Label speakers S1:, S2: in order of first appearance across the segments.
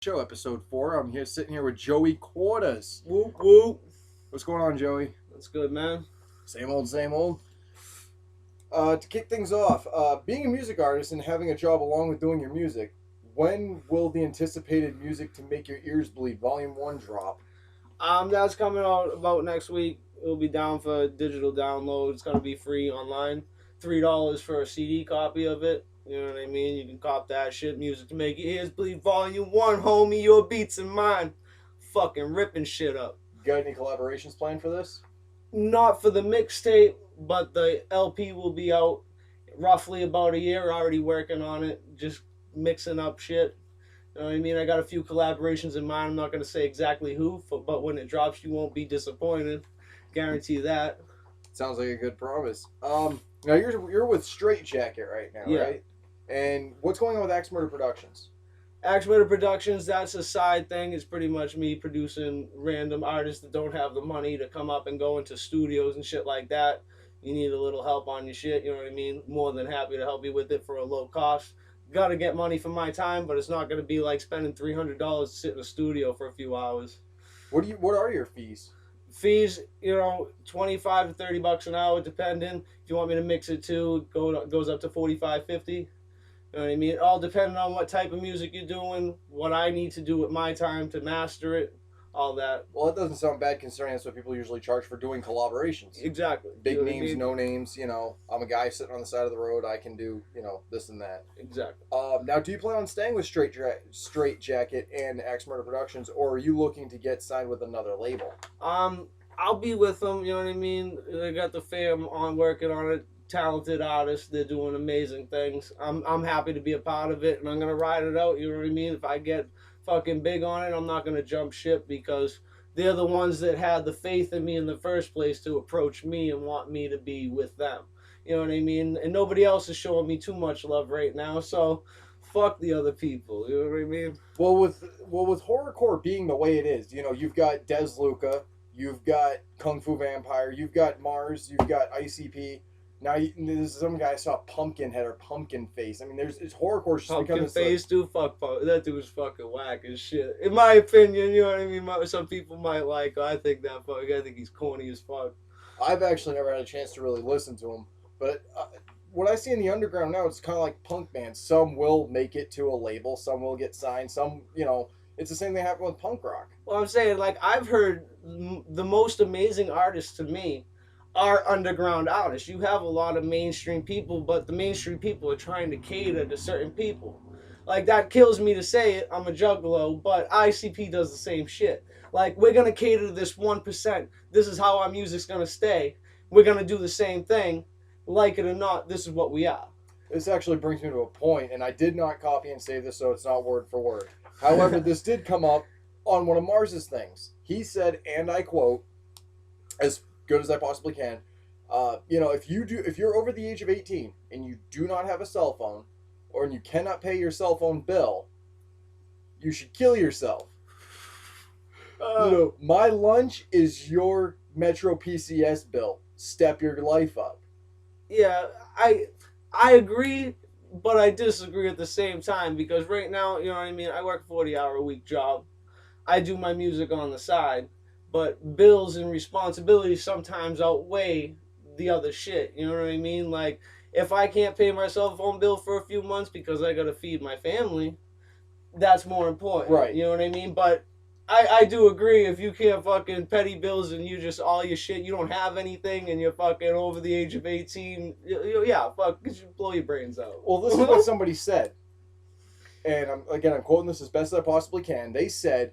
S1: Show, episode 4. I'm here sitting here with Joey Qurterz.
S2: Whoop whoop.
S1: What's going on, Joey?
S2: That's good, man.
S1: Same old, same old. To kick things off, being a music artist and having a job along with doing your music, when will the anticipated music to make your ears bleed Volume 1 drop?
S2: That's coming out about next week. It'll be down for digital download. It's gonna be free online. $3 for a CD copy of it. You know what I mean? You can cop that shit. Music to make your ears bleed. Volume 1, homie. Your beats and mine. Fucking ripping shit up.
S1: Got any collaborations planned for this?
S2: Not for the mixtape, but the LP will be out roughly about a year. Already working on it. Just mixing up shit. You know what I mean? I got a few collaborations in mind. I'm not going to say exactly who, but when it drops, you won't be disappointed. Guarantee that.
S1: Sounds like a good promise. Now you're with Straight Jacket right now,
S2: Yeah.
S1: right? And what's going on with Axe Murder Productions?
S2: Axe Murder Productions, that's a side thing. It's pretty much me producing random artists that don't have the money to come up and go into studios and shit like that. You need a little help on your shit, you know what I mean? More than happy to help you with it for a low cost. Got to get money for my time, but it's not going to be like spending $300 to sit in a studio for a few hours.
S1: What are your fees?
S2: Fees, 25 to 30 bucks an hour, depending. If you want me to mix it too, it goes up to 45, 50. You know what I mean? All depending on what type of music you're doing, what I need to do with my time to master it, all that.
S1: Well, it doesn't sound bad considering that's what people usually charge for doing collaborations.
S2: Exactly.
S1: Big
S2: You know what I
S1: names,
S2: mean?
S1: no names, I'm a guy sitting on the side of the road, I can do, this and that.
S2: Exactly.
S1: Now, do you plan on staying with Straight Jacket and Axe Murder Productions, or are you looking to get signed with another label?
S2: I'll be with them, you know what I mean? I got the fam on working on it. Talented artists, they're doing amazing things. I'm happy to be a part of it, and I'm gonna ride it out. You know what I mean? If I get fucking big on it, I'm not gonna jump ship because they're the ones that had the faith in me in the first place to approach me and want me to be with them. You know what I mean? And nobody else is showing me too much love right now, so fuck the other people. You know what I mean?
S1: Well, with horrorcore being the way it is, you've got Des Luca, you've got Kung Fu Vampire, you've got Mars, you've got ICP. Now, there's some guy I saw Pumpkinhead or Pumpkin Face. I mean, it's horrorcore just becoming
S2: Pumpkin Face, dude, fuck, that dude's fucking whack as shit. In my opinion, you know what I mean? Some people might like, I think he's corny as fuck.
S1: I've actually never had a chance to really listen to him, but what I see in the underground now, it's kind of like punk bands. Some will make it to a label, some will get signed, some, it's the same thing happened with punk rock.
S2: Well, I'm saying, like, I've heard the most amazing artists to me are underground artists. You have a lot of mainstream people, but the mainstream people are trying to cater to certain people. Like, that kills me to say it. I'm a juggalo, but ICP does the same shit. Like, we're going to cater to this 1%. This is how our music's going to stay. We're going to do the same thing. Like it or not, this is what we are.
S1: This actually brings me to a point, and I did not copy and save this, so it's not word for word. However, this did come up on one of Mars's things. He said, and I quote, as good as I possibly can, if you're over the age of 18 and you do not have a cell phone, or you cannot pay your cell phone bill, you should kill yourself. My lunch is your Metro PCS bill. Step your life up.
S2: Yeah, I agree, but I disagree at the same time because right now, you know what I mean, I work a 40-hour-a-week job. I do my music on the side, but bills and responsibilities sometimes outweigh the other shit, you know what I mean? Like, if I can't pay my cell phone bill for a few months because I gotta feed my family, that's more important,
S1: right?
S2: You know what I mean? But I do agree, if you can't fucking petty bills and you just all your shit, you don't have anything and you're fucking over the age of 18, yeah, fuck, you should blow your brains out.
S1: Well, this is what somebody said, and I'm quoting this as best as I possibly can. They said,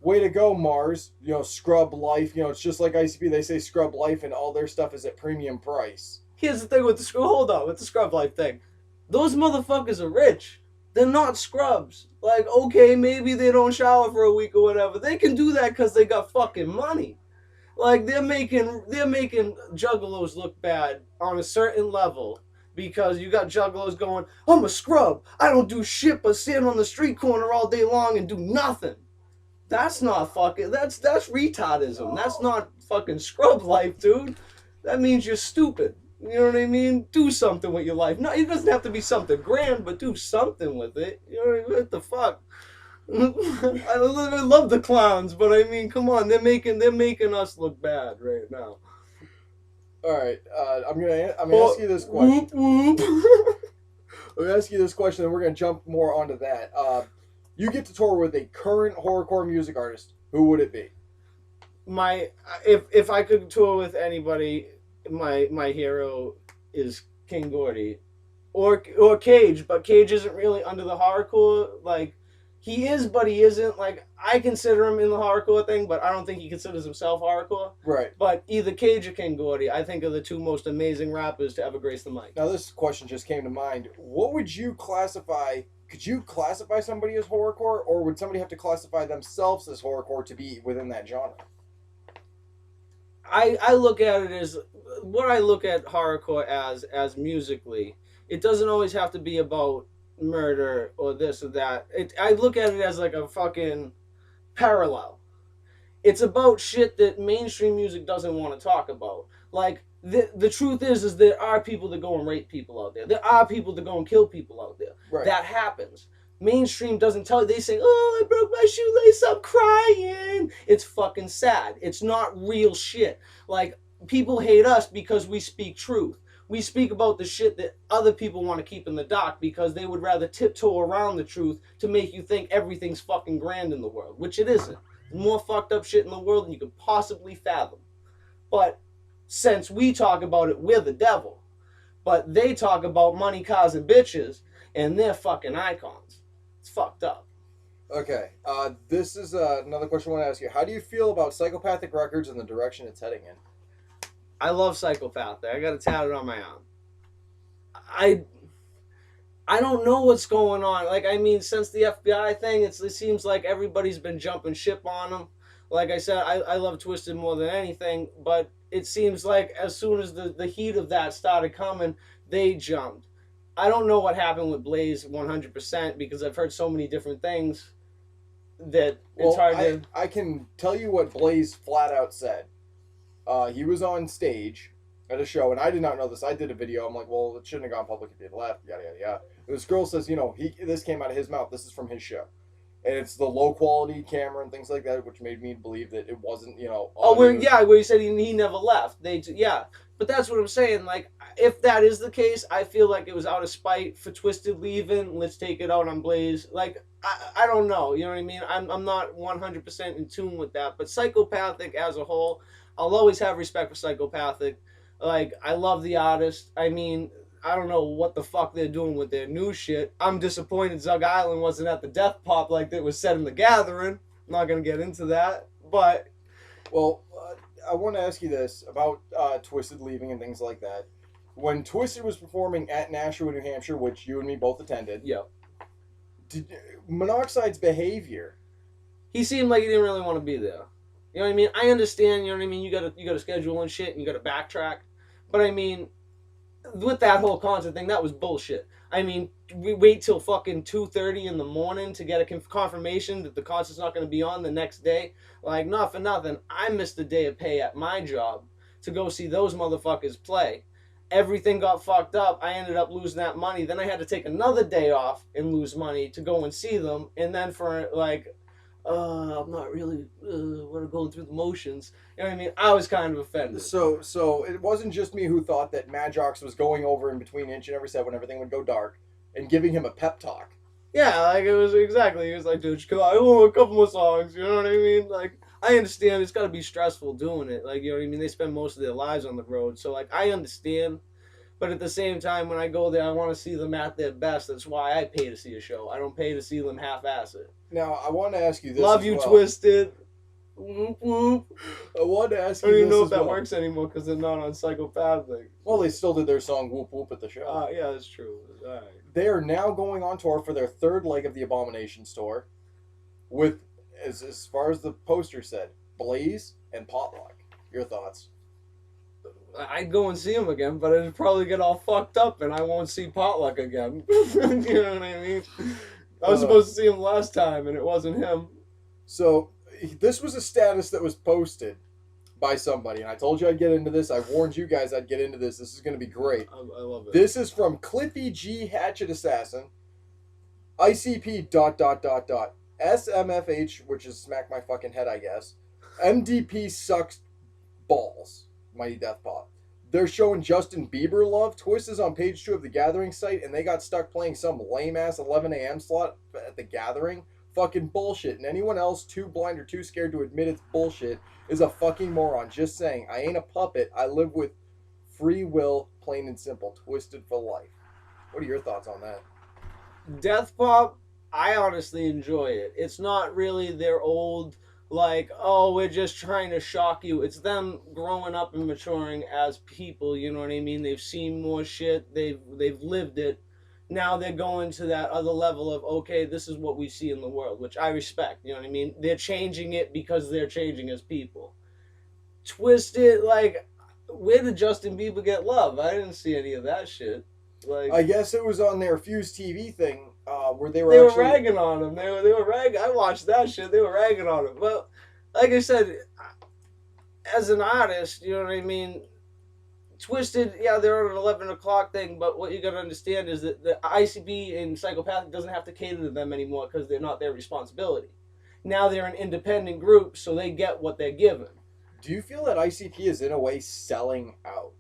S1: way to go, Mars, scrub life, it's just like ICP, they say scrub life and all their stuff is at premium price.
S2: Here's the thing with the scrub life thing. Those motherfuckers are rich. They're not scrubs. Like, okay, maybe they don't shower for a week or whatever. They can do that because they got fucking money. Like, they're making juggalos look bad on a certain level because you got juggalos going, I'm a scrub. I don't do shit but stand on the street corner all day long and do nothing. That's not fucking, that's retardism. That's not fucking scrub life, dude. That means you're stupid. You know what I mean? Do something with your life. No, it doesn't have to be something grand, but do something with it. You know what I mean? What the fuck? I love the clowns, but I mean, come on, they're making us look bad right now.
S1: All right, I'm gonna ask you this question.
S2: Whoop, whoop.
S1: I'm gonna ask you this question, and we're gonna jump more onto that. You get to tour with a current horrorcore music artist. Who would it be?
S2: If I could tour with anybody, my hero is King Gordy, or Cage, but Cage isn't really under the horrorcore. Like, he is, but he isn't. Like, I consider him in the horrorcore thing, but I don't think he considers himself horrorcore.
S1: Right.
S2: But either Cage or King Gordy, I think, are the two most amazing rappers to ever grace the mic.
S1: Now, this question just came to mind. What would you classify? Could you classify somebody as horrorcore, or would somebody have to classify themselves as horrorcore to be within that genre?
S2: I look at it as what I look at horrorcore as musically. It doesn't always have to be about murder or this or that. I look at it as like a fucking parallel. It's about shit that mainstream music doesn't want to talk about. Like, the truth is there are people that go and rape people out there. There are people that go and kill people out there.
S1: Right.
S2: That happens. Mainstream doesn't tell you. They say, oh, I broke my shoelace, I'm crying. It's fucking sad. It's not real shit. Like, people hate us because we speak truth. We speak about the shit that other people want to keep in the dark because they would rather tiptoe around the truth to make you think everything's fucking grand in the world, which it isn't. There's more fucked up shit in the world than you could possibly fathom. But since we talk about it, we're the devil. But they talk about money, cars, and bitches, and they're fucking icons. It's fucked up.
S1: Okay, this is another question I want to ask you. How do you feel about Psychopathic Records and the direction it's heading in?
S2: I love Psychopathic. I got it tatted on my arm. I don't know what's going on. Like, I mean, since the FBI thing, it seems like everybody's been jumping ship on them. Like I said, I love Twisted more than anything, but it seems like as soon as the heat of that started coming, they jumped. I don't know what happened with Blaze 100% because I've heard so many different things that it's hard to...
S1: I can tell you what Blaze flat out said. He was on stage at a show, and I did not know this. I did a video. I'm like, well, it shouldn't have gone public if it left, yada, yada, yada. And this girl says, this came out of his mouth. This is from his show. And it's the low-quality camera and things like that, which made me believe that it wasn't,
S2: where he said he never left. But that's what I'm saying. Like, if that is the case, I feel like it was out of spite for Twisted leaving. Let's take it out on Blaze. Like, I don't know. You know what I mean? I'm not 100% in tune with that. But Psychopathic as a whole, I'll always have respect for Psychopathic. Like, I love the artist. I mean, I don't know what the fuck they're doing with their new shit. I'm disappointed Zug Island wasn't at the Death Pop like it was said in The Gathering. I'm not going to get into that. But...
S1: Well, I want to ask you this about Twisted leaving and things like that. When Twisted was performing at Nashua, New Hampshire, which you and me both attended, Monoxide's behavior...
S2: He seemed like he didn't really want to be there. You know what I mean? I understand, you know what I mean? You got to schedule and shit, and you got to backtrack. But I mean, with that whole concert thing, that was bullshit. I mean, we wait till fucking 2:30 in the morning to get a confirmation that the concert's not going to be on the next day. Like, not for nothing, I missed a day of pay at my job to go see those motherfuckers play. Everything got fucked up. I ended up losing that money. Then I had to take another day off and lose money to go and see them. And then for, like... I'm not really going through the motions. You know what I mean? I was kind of offended.
S1: So it wasn't just me who thought that Madrox was going over in between inch and every set when everything would go dark and giving him a pep talk.
S2: Yeah, like it was exactly. He was like, dude, come on, I want a couple more songs. You know what I mean? Like, I understand it's got to be stressful doing it. Like, you know what I mean? They spend most of their lives on the road. So, like, I understand. But at the same time, when I go there, I want to see them at their best. That's why I pay to see a show. I don't pay to see them half-ass it.
S1: Now, I want to ask you this.
S2: Love you, Twisted. Whoop, whoop.
S1: I wanted to ask you
S2: I don't
S1: this
S2: even know if
S1: as
S2: that
S1: well.
S2: works anymore because they're not on Psychopathic.
S1: Well, they still did their song Whoop Whoop at the show.
S2: Yeah, that's true. All right.
S1: They are now going on tour for their third leg of the Abominations tour with, as far as the poster said, Blaze and Potluck. Your thoughts?
S2: I'd go and see him again, but it'd probably get all fucked up and I won't see Potluck again. You know what I mean? I was supposed to see him last time and it wasn't him.
S1: So, this was a status that was posted by somebody, and I told you I'd get into this. I warned you guys I'd get into this. This is going to be great.
S2: I love it.
S1: This is from Cliffy G. Hatchet Assassin. ICP ... SMFH, which is smack my fucking head, I guess. MDP sucks balls. Mighty Death Pop. They're showing Justin Bieber love. Twist is on page 2 of the Gathering site, and they got stuck playing some lame ass 11 a.m. slot at the Gathering. Fucking bullshit. And anyone else too blind or too scared to admit it's bullshit is a fucking moron. Just saying, I ain't a puppet. I live with free will, plain and simple. Twisted for life. What are your thoughts on that?
S2: Death Pop, I honestly enjoy it. It's not really their old, like, oh, we're just trying to shock you. It's them growing up and maturing as people, you know what I mean? They've seen more shit, they've lived it. Now they're going to that other level of, okay, this is what we see in the world, which I respect, you know what I mean? They're changing it because they're changing as people. Twisted, like, where did Justin Bieber get love? I didn't see any of that shit. Like,
S1: I guess it was on their Fuse TV thing where they were actually...
S2: ragging on him. They were ragging. I watched that shit. They were ragging on him. But like I said, as an artist, you know what I mean? Twisted, yeah, they're on an 11 o'clock thing, but what you got to understand is that the ICP and Psychopathic doesn't have to cater to them anymore because they're not their responsibility. Now they're an independent group, so they get what they're given.
S1: Do you feel that ICP is in a way selling out?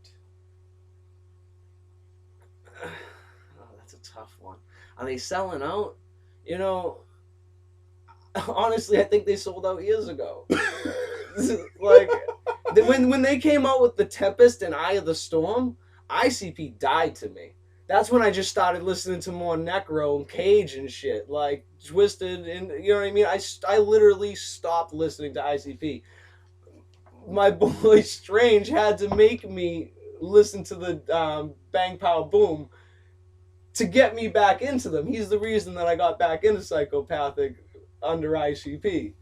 S2: Oh, that's a tough one. Are they selling out? You know, honestly, I think they sold out years ago. Like, when they came out with The Tempest and Eye of the Storm, ICP died to me. That's when I just started listening to more Necro and Cage and shit, like Twisted, and you know what I mean? I literally stopped listening to ICP. My boy Strange had to make me listen to the Bang Pow Boom to get me back into them. He's the reason that I got back into Psychopathic under ICP.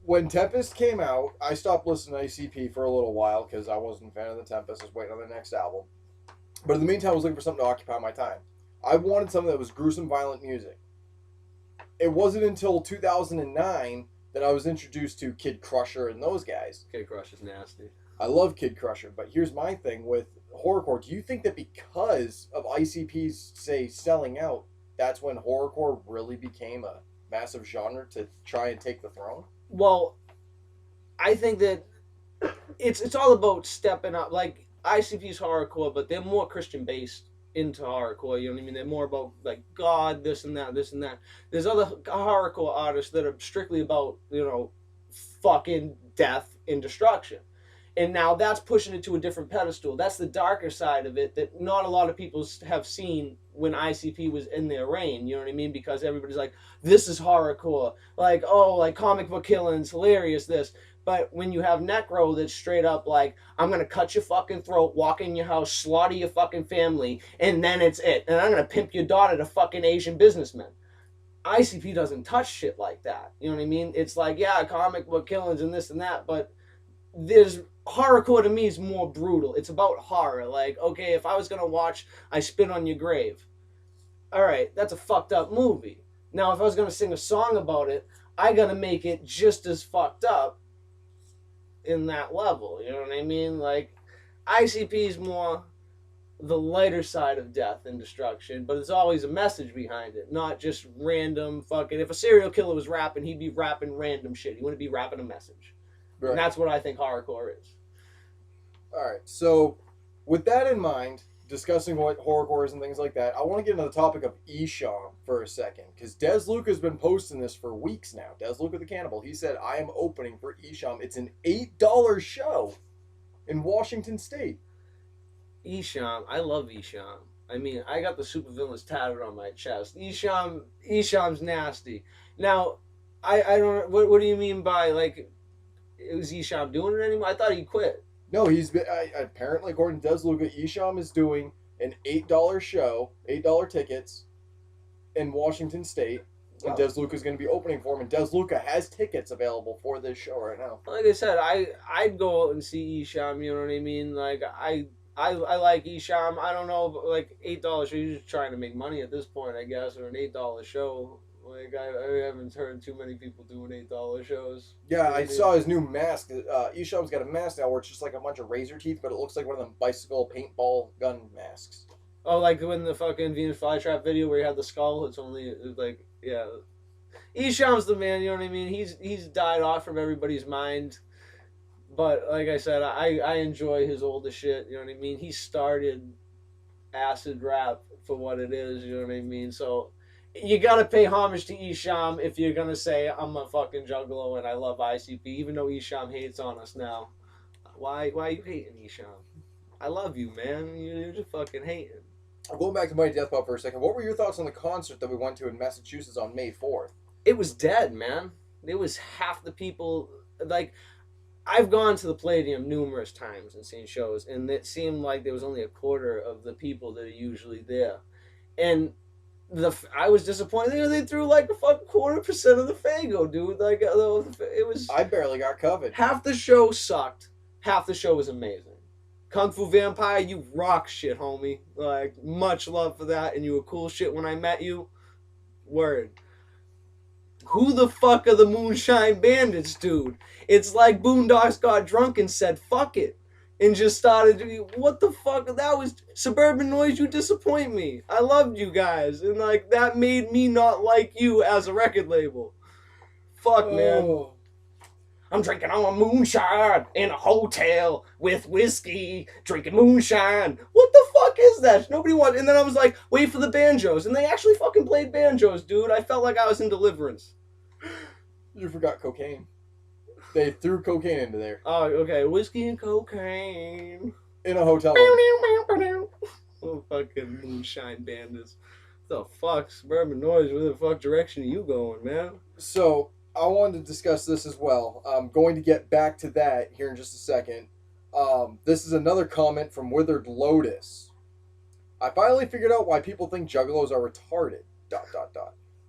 S1: When Tempest came out, I stopped listening to ICP for a little while because I wasn't a fan of the Tempest. I was waiting on their next album. But in the meantime, I was looking for something to occupy my time. I wanted something that was gruesome, violent music. It wasn't until 2009 that I was introduced to Kid Crusher and those guys.
S2: Kid Crusher's nasty.
S1: I love Kid Crusher, but here's my thing with horrorcore. Do you think that because of ICP's, say, selling out, that's when horrorcore really became a massive genre to try and take the throne?
S2: Well, I think that it's all about stepping up. Like, ICP's horrorcore, but they're more Christian based into horrorcore. You know what I mean? They're more about like God, this and that, this and that. There's other horrorcore artists that are strictly about, you know, fucking death and destruction. And now that's pushing it to a different pedestal. That's the darker side of it that not a lot of people have seen when ICP was in their reign. You know what I mean? Because everybody's like, this is horrorcore. Like, oh, like comic book killings, hilarious, this. But when you have Necro that's straight up like, I'm going to cut your fucking throat, walk in your house, slaughter your fucking family, and then it's it. And I'm going to pimp your daughter to fucking Asian businessmen. ICP doesn't touch shit like that. You know what I mean? It's like, yeah, comic book killings and this and that, but there's horrorcore to me is more brutal. It's about horror. Like, okay, if I was going to watch I Spit on Your Grave, all right, that's a fucked up movie. Now, if I was going to sing a song about it, I got to make it just as fucked up in that level. You know what I mean? Like, ICP is more the lighter side of death and destruction, but there's always a message behind it, not just random fucking... If a serial killer was rapping, he'd be rapping random shit. He wouldn't be rapping a message. Right. And that's what I think horrorcore is.
S1: Alright, so with that in mind, discussing what horrorcore is and things like that, I want to get into the topic of Esham for a second, because Des Luca's been posting this for weeks now. Des Luca the Cannibal, he said, I am opening for Esham. It's an $8 show in Washington State.
S2: Esham, I love Esham. I mean, I got the supervillains tatted on my chest. Esham's nasty. Now, I don't, what do you mean by, like, is Esham doing it anymore? I thought he quit.
S1: No, he's been, apparently, according to Des Luca, Esham is doing an $8 show, $8 tickets in Washington State. And Des Luca's going to be opening for him. And Des Luca has tickets available for this show right now.
S2: Like I said, I'd go out and see Esham, you know what I mean? Like, I like Esham. I don't know, but like $8, he's just trying to make money at this point, I guess, or an $8 show. Like, I haven't heard too many people doing $8 shows.
S1: Yeah, I saw his new mask. Esham's got a mask now where it's just like a bunch of razor teeth, but it looks like one of them bicycle paintball gun masks.
S2: Oh, like when the fucking Venus Flytrap video where you had the skull, it's only, like, yeah. Esham's the man, you know what I mean? He's died off from everybody's mind. But like I said, I enjoy his older shit, you know what I mean? He started acid rap for what it is, you know what I mean? So you gotta pay homage to Esham if you're gonna say I'm a fucking juggalo and I love ICP, even though Esham hates on us now. Why are you hating, Esham? I love you, man. You're just fucking hating.
S1: Going back to Mighty Death Pop for a second, what were your thoughts on the concert that we went to in Massachusetts on May 4th?
S2: It was dead, man. It was half the people. Like, I've gone to the Palladium numerous times and seen shows, and it seemed like there was only a quarter of the people that are usually there. And I was disappointed. They threw like a fucking 25% of the Fago, dude. Like, it was.
S1: I barely got covered.
S2: Half the show sucked. Half the show was amazing. Kung Fu Vampire, you rock shit, homie. Like, much love for that, and you were cool shit when I met you. Word. Who the fuck are the Moonshine Bandits, dude? It's like Boondocks got drunk and said, fuck it. And just started, what the fuck? That was Suburban Noise, you disappoint me. I loved you guys. And, like, that made me not like you as a record label. Fuck, man. I'm drinking on moonshine in a hotel with whiskey, drinking moonshine. What the fuck is that? Nobody wanted. And then I was like, wait for the banjos. And they actually fucking played banjos, dude. I felt like I was in Deliverance.
S1: You forgot cocaine. They threw cocaine into there.
S2: Oh, okay. Whiskey and cocaine.
S1: In a hotel
S2: room. Oh, fucking moonshine bandits. The fuck? Suburban Noise, where the fuck direction are you going, man?
S1: So, I wanted to discuss this as well. I'm going to get back to that here in just a second. This is another comment from Withered Lotus. I finally figured out why people think juggalos are retarded. ...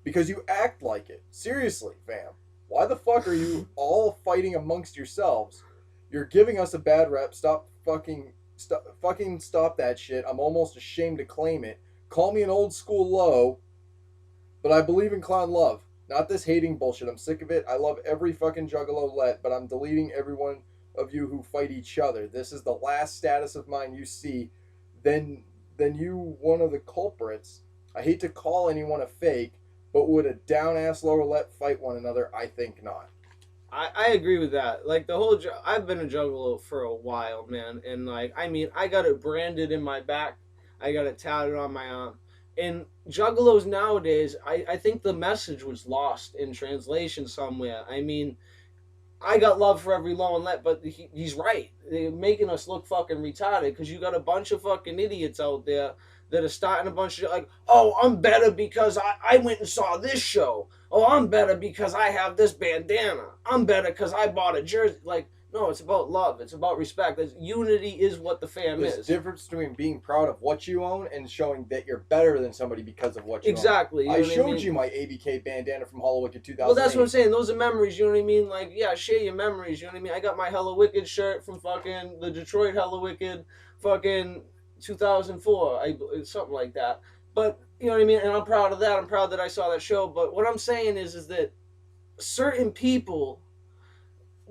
S1: Because you act like it. Seriously, fam. Why the fuck are you all fighting amongst yourselves? You're giving us a bad rep. Stop that shit. I'm almost ashamed to claim it. Call me an old school low, but I believe in clown love. Not this hating bullshit. I'm sick of it. I love every fucking juggalo let, but I'm deleting every one of you who fight each other. This is the last status of mine you see. Then you one of the culprits. I hate to call anyone a fake, but would a down-ass lower let fight one another? I think not.
S2: I agree with that. Like, the whole... I've been a juggalo for a while, man. And, like, I mean, I got it branded in my back. I got it tatted on my arm. And juggalos nowadays, I think the message was lost in translation somewhere. I mean, I got love for every low and let, but he's right. They're making us look fucking retarded because you got a bunch of fucking idiots out there that are starting a bunch of like, oh, I'm better because I went and saw this show. Oh, I'm better because I have this bandana. I'm better because I bought a jersey. Like, no, it's about love. It's about respect. Unity is what the fam is.
S1: There's a difference between being proud of what you own and showing that you're better than somebody because of what you
S2: exactly,
S1: own.
S2: You
S1: I showed you my ABK bandana from Hollow Wicked 2008.
S2: Well, that's what I'm saying. Those are memories, you know what I mean? Like, yeah, share your memories, you know what I mean? I got my Hello Wicked shirt from fucking the Detroit Hello Wicked fucking 2004, something like that. But, you know what I mean? And I'm proud of that. I'm proud that I saw that show. But what I'm saying is that certain people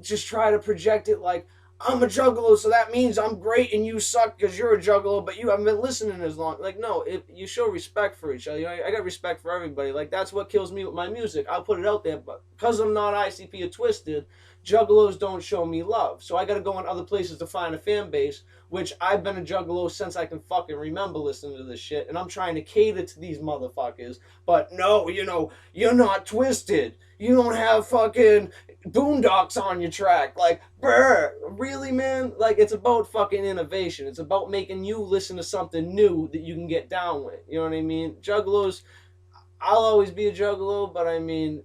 S2: just try to project it like, I'm a juggalo, so that means I'm great and you suck because you're a juggalo, but you haven't been listening as long. Like, no, if you show respect for each other. You know, I got respect for everybody. Like, that's what kills me with my music. I'll put it out there, but because I'm not ICP or Twisted, juggalos don't show me love. So I got to go in other places to find a fan base, which I've been a juggalo since I can fucking remember listening to this shit, and I'm trying to cater to these motherfuckers. But no, you know, you're not Twisted. You don't have fucking Boondocks on your track. Like, brr, really, man? Like, it's about fucking innovation. It's about making you listen to something new that you can get down with. You know what I mean? Juggalos, I'll always be a juggalo, but I mean,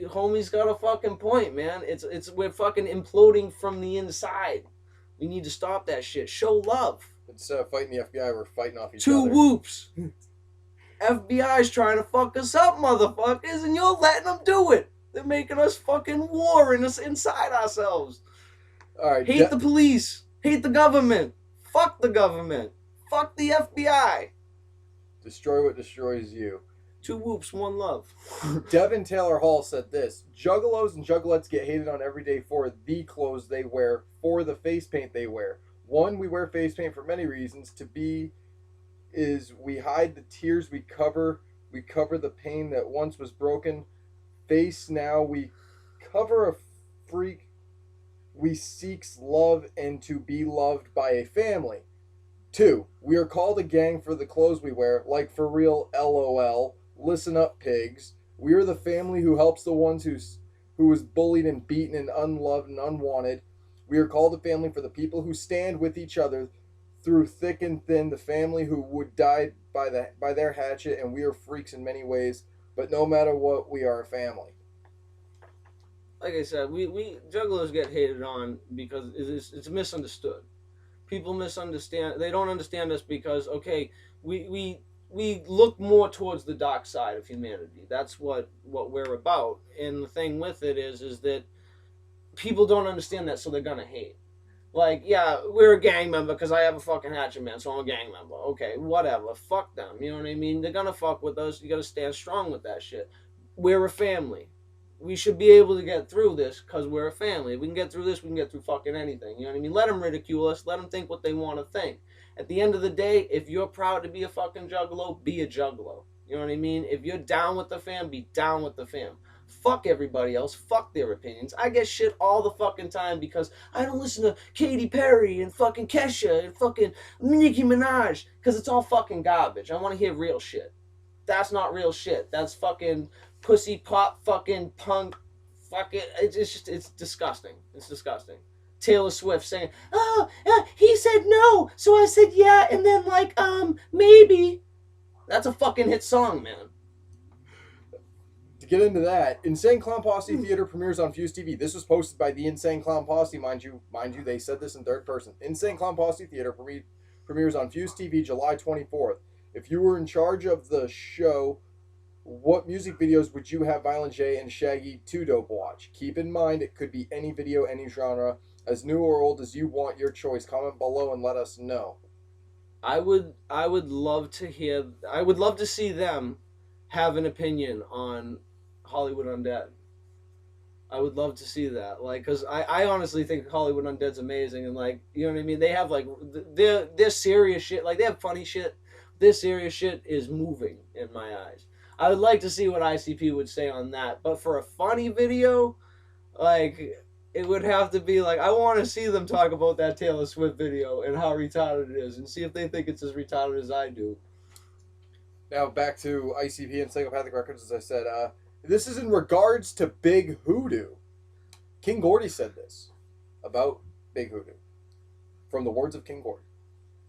S2: homie's got a fucking point, man. We're fucking imploding from the inside. We need to stop that shit. Show love.
S1: Instead of fighting the FBI, we're fighting off each
S2: other.
S1: Two
S2: whoops. FBI's trying to fuck us up, motherfuckers, and you're letting them do it. They're making us fucking war inside ourselves.
S1: All right.
S2: Hate the police. Hate the government. Fuck the government. Fuck the FBI.
S1: Destroy what destroys you.
S2: Two whoops, one love.
S1: Devin Taylor Hall said this: juggalos and juggalettes get hated on every day for the clothes they wear, for the face paint they wear. One, we wear face paint for many reasons. To be is we hide the tears we cover We cover the pain that once was broken. Face now we cover a freak. We seeks love and to be loved by a family. 2. We are called a gang for the clothes we wear, like for real LOL. Listen up, pigs. We are the family who helps the ones who was bullied and beaten and unloved and unwanted. We are called a family for the people who stand with each other through thick and thin, the family who would die by their hatchet, and we are freaks in many ways, but no matter what, we are a family.
S2: Like I said, we juggalos get hated on because it's misunderstood. People misunderstand. They don't understand us because, okay, we look more towards the dark side of humanity. That's what we're about. And the thing with it is that people don't understand that, so they're gonna hate. Like, yeah, we're a gang member because I have a fucking hatchet, man, so I'm a gang member. Okay, whatever. Fuck them. You know what I mean? They're gonna fuck with us. You gotta stand strong with that shit. We're a family. We should be able to get through this because we're a family. If we can get through this, we can get through fucking anything. You know what I mean? Let them ridicule us. Let them think what they want to think. At the end of the day, if you're proud to be a fucking juggalo, be a juggalo. You know what I mean? If you're down with the fam, be down with the fam. Fuck everybody else. Fuck their opinions. I get shit all the fucking time because I don't listen to Katy Perry and fucking Kesha and fucking Nicki Minaj because it's all fucking garbage. I want to hear real shit. That's not real shit. That's fucking pussy pop fucking punk. Fuck it. It's disgusting. It's disgusting. Taylor Swift saying, "Oh, he said no, so I said yeah, and then like maybe." That's a fucking hit song, man.
S1: To get into that, Insane Clown Posse Theater premieres on Fuse TV. This was posted by the Insane Clown Posse, mind you. They said this in third person. Insane Clown Posse Theater premieres on Fuse TV July 24th. If you were in charge of the show, what music videos would you have Violent J and Shaggy 2 Dope watch? Keep in mind, it could be any video, any genre. As new or old as you want, your choice. Comment below and let us know.
S2: I would love to hear. I would love to see them have an opinion on Hollywood Undead. I would love to see that, like, because I honestly think Hollywood Undead's amazing, and like, you know what I mean. They have like their serious shit, like they have funny shit. This serious shit is moving in my eyes. I would like to see what ICP would say on that, but for a funny video, like, it would have to be like, I want to see them talk about that Taylor Swift video and how retarded it is, and see if they think it's as retarded as I do.
S1: Now back to ICP and Psychopathic Records, as I said. This is in regards to Big Hoodoo. King Gordy said this about Big Hoodoo. From the words of King Gordy.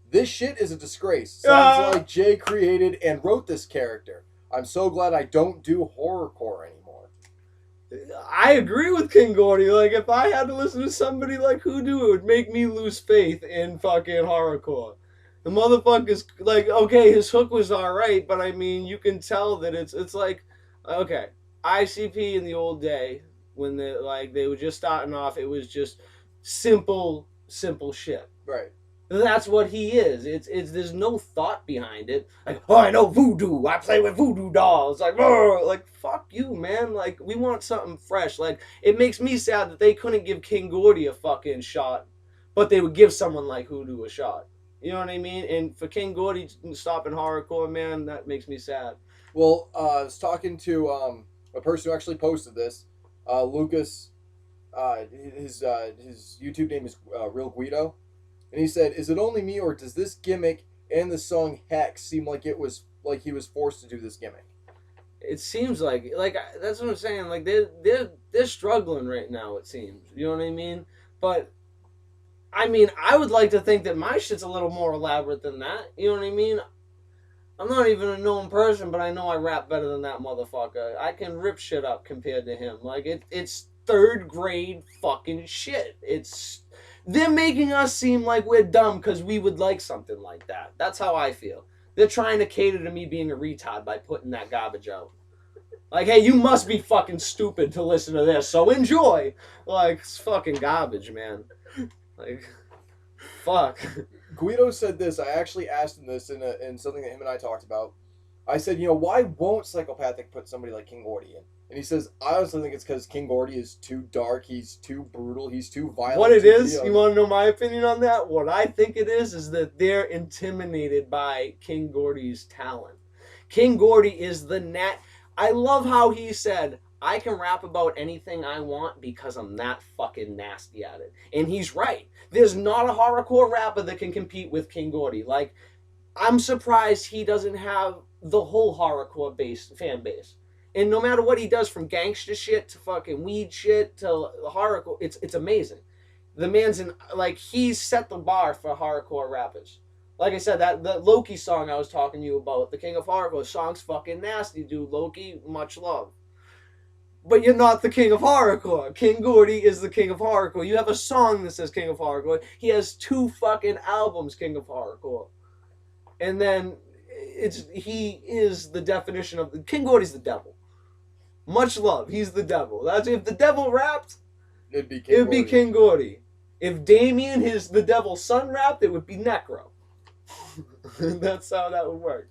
S1: This shit is a disgrace. Sounds like Jay created and wrote this character. I'm so glad I don't do horrorcore anymore.
S2: I agree with King Gordy. Like, if I had to listen to somebody like Hoodoo, it would make me lose faith in fucking horrorcore. The motherfucker's, like, okay, his hook was alright, but I mean, you can tell that it's like, okay, ICP in the old day, when they were just starting off, it was just simple shit.
S1: Right.
S2: That's what he is. It's there's no thought behind it. Like, oh, I know voodoo. I play with voodoo dolls. Like, oh, like, fuck you, man. Like, we want something fresh. Like, it makes me sad that they couldn't give King Gordy a fucking shot, but they would give someone like Hoodoo a shot. You know what I mean? And for King Gordy stopping horrorcore, man, that makes me sad.
S1: Well, I was talking to a person who actually posted this. Lucas, his YouTube name is Real Guido. And he said, "Is it only me, or does this gimmick and the song Hex seem like it was like he was forced to do this gimmick?"
S2: It seems like that's what I'm saying. Like they're struggling right now. It seems, you know what I mean. But I mean, I would like to think that my shit's a little more elaborate than that. You know what I mean? I'm not even a known person, but I know I rap better than that motherfucker. I can rip shit up compared to him. Like it's third grade fucking shit. They're making us seem like we're dumb because we would like something like that. That's how I feel. They're trying to cater to me being a retard by putting that garbage out. Like, hey, you must be fucking stupid to listen to this, so enjoy. Like, it's fucking garbage, man. Like, fuck.
S1: Guido said this. I actually asked him this in something that him and I talked about. I said, why won't Psychopathic put somebody like King Gordy in? And he says, I honestly think it's because King Gordy is too dark, he's too brutal, he's too violent.
S2: What it is, you want to know my opinion on that? What I think it is that they're intimidated by King Gordy's talent. King Gordy is the net. I love how he said, I can rap about anything I want because I'm that fucking nasty at it. And he's right. There's not a horrorcore rapper that can compete with King Gordy. Like, I'm surprised he doesn't have the whole horrorcore fan base. And no matter what he does, from gangster shit to fucking weed shit to horrorcore, it's amazing. The man's he's set the bar for horrorcore rappers. Like I said, the Loki song I was talking to you about, the King of Horrorcore song's fucking nasty, dude. Loki, much love. But you're not the King of Horrorcore. King Gordy is the King of Horrorcore. You have a song that says King of Horrorcore. He has 2 fucking albums, King of Horrorcore. And then he is the definition of King Gordy's the devil. Much love. He's the devil. That's if the devil rapped,
S1: It'd be
S2: King Gordy. If Damien, the devil's son, rapped, it would be Necro. That's how that would work.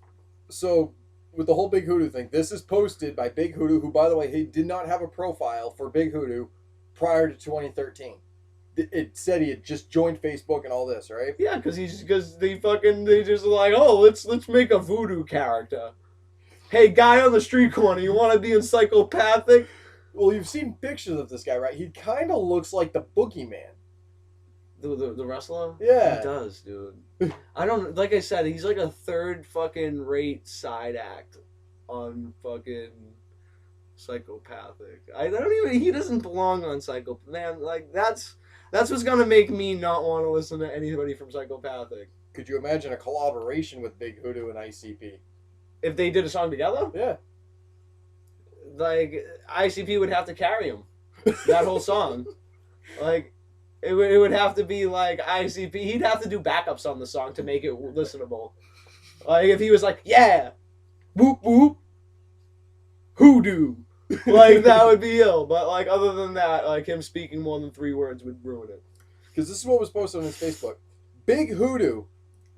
S1: So, with the whole Big Hoodoo thing, this is posted by Big Hoodoo, who, by the way, he did not have a profile for Big Hoodoo prior to 2013. It said he had just joined Facebook and all this, right?
S2: Yeah, because they just like, oh, let's make a voodoo character. Hey, guy on the street corner, you want to be in Psychopathic?
S1: Well, you've seen pictures of this guy, right? He kind of looks like the Boogeyman.
S2: The wrestler?
S1: Yeah.
S2: He does, dude. I don't, like I said, he's like a third fucking rate side act on fucking Psychopathic. He doesn't belong on Psychopathic. Man, like, that's what's gonna make me not want to listen to anybody from Psychopathic.
S1: Could you imagine a collaboration with Big Hoodoo and ICP?
S2: If they did a song together?
S1: Yeah.
S2: Like, ICP would have to carry him. That whole song. Like, it would have to be like ICP. He'd have to do backups on the song to make it listenable. Like, if he was like, yeah, boop, boop, hoodoo. Like, that would be ill. But, like, other than that, like, him speaking more than 3 words would ruin it.
S1: Because this is what was posted on his Facebook. Big Hoodoo.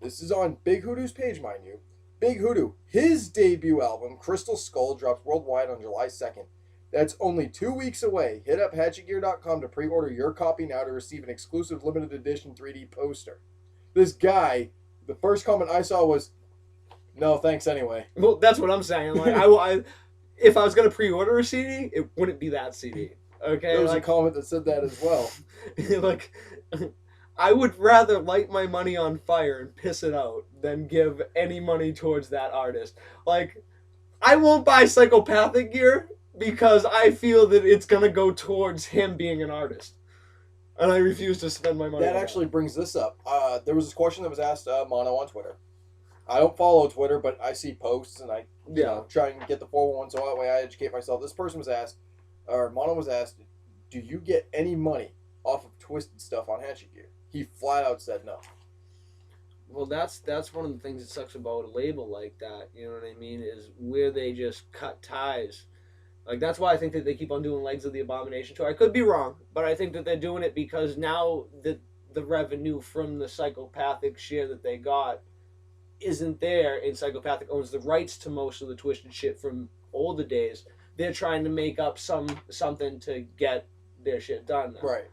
S1: This is on Big Hoodoo's page, mind you. Big Hoodoo. His debut album, Crystal Skull, drops worldwide on July 2nd. That's only 2 weeks away. Hit up hatchetgear.com to pre-order your copy now to receive an exclusive limited edition 3D poster. This guy, the first comment I saw was, no, thanks anyway.
S2: Well, that's what I'm saying. Like, if I was going to pre-order a CD, it wouldn't be that CD. Okay?
S1: There was a comment that said that as well.
S2: Like, I would rather light my money on fire and piss it out than give any money towards that artist. Like, I won't buy Psychopathic gear because I feel that it's going to go towards him being an artist. And I refuse to spend my money
S1: That actually brings this up. There was this question that was asked Mono on Twitter. I don't follow Twitter, but I see posts and I try and get the 411 so that way I educate myself. This person was asked, or Mono was asked, do you get any money off of Twisted stuff on Hatchet Gear? He flat out said no.
S2: Well, that's one of the things that sucks about a label like that, you know what I mean, is where they just cut ties. Like, that's why I think that they keep on doing Legs of the Abomination tour. I could be wrong, but I think that they're doing it because now the revenue from the Psychopathic share that they got isn't there, and Psychopathic owns the rights to most of the Twisted shit from older days. They're trying to make up something to get their shit done now.
S1: Right.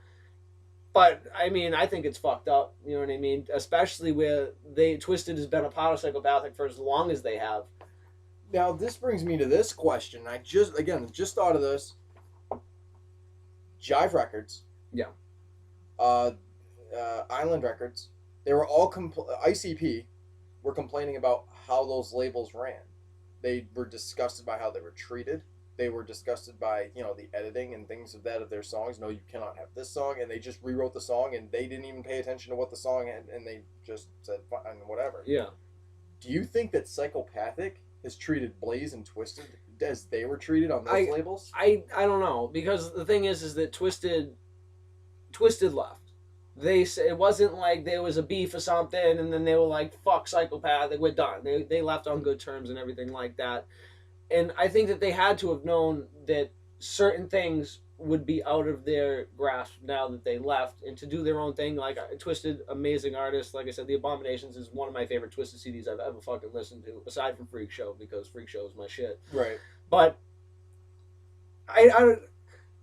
S2: But, I mean, I think it's fucked up, you know what I mean? Especially where Twisted has been a part of Psychopathic for as long as they have.
S1: Now, this brings me to this question. I just thought of this. Jive Records.
S2: Yeah.
S1: Island Records. They were all ICP were complaining about how those labels ran. They were disgusted by how they were treated. They were disgusted by, the editing and things of their songs. No, you cannot have this song. And they just rewrote the song, and they didn't even pay attention to what the song had, and they just said, fine, whatever.
S2: Yeah.
S1: Do you think that Psychopathic has treated Blaze and Twisted as they were treated on those labels?
S2: I don't know, because the thing is that Twisted left. It wasn't like there was a beef or something, and then they were like, fuck Psychopathic, we're done. They left on good terms and everything like that. And I think that they had to have known that certain things would be out of their grasp now that they left, and to do their own thing. Like, Twisted, amazing artist. Like I said, The Abominations is one of my favorite Twisted CDs I've ever fucking listened to, aside from Freak Show, because Freak Show is my shit.
S1: Right.
S2: But I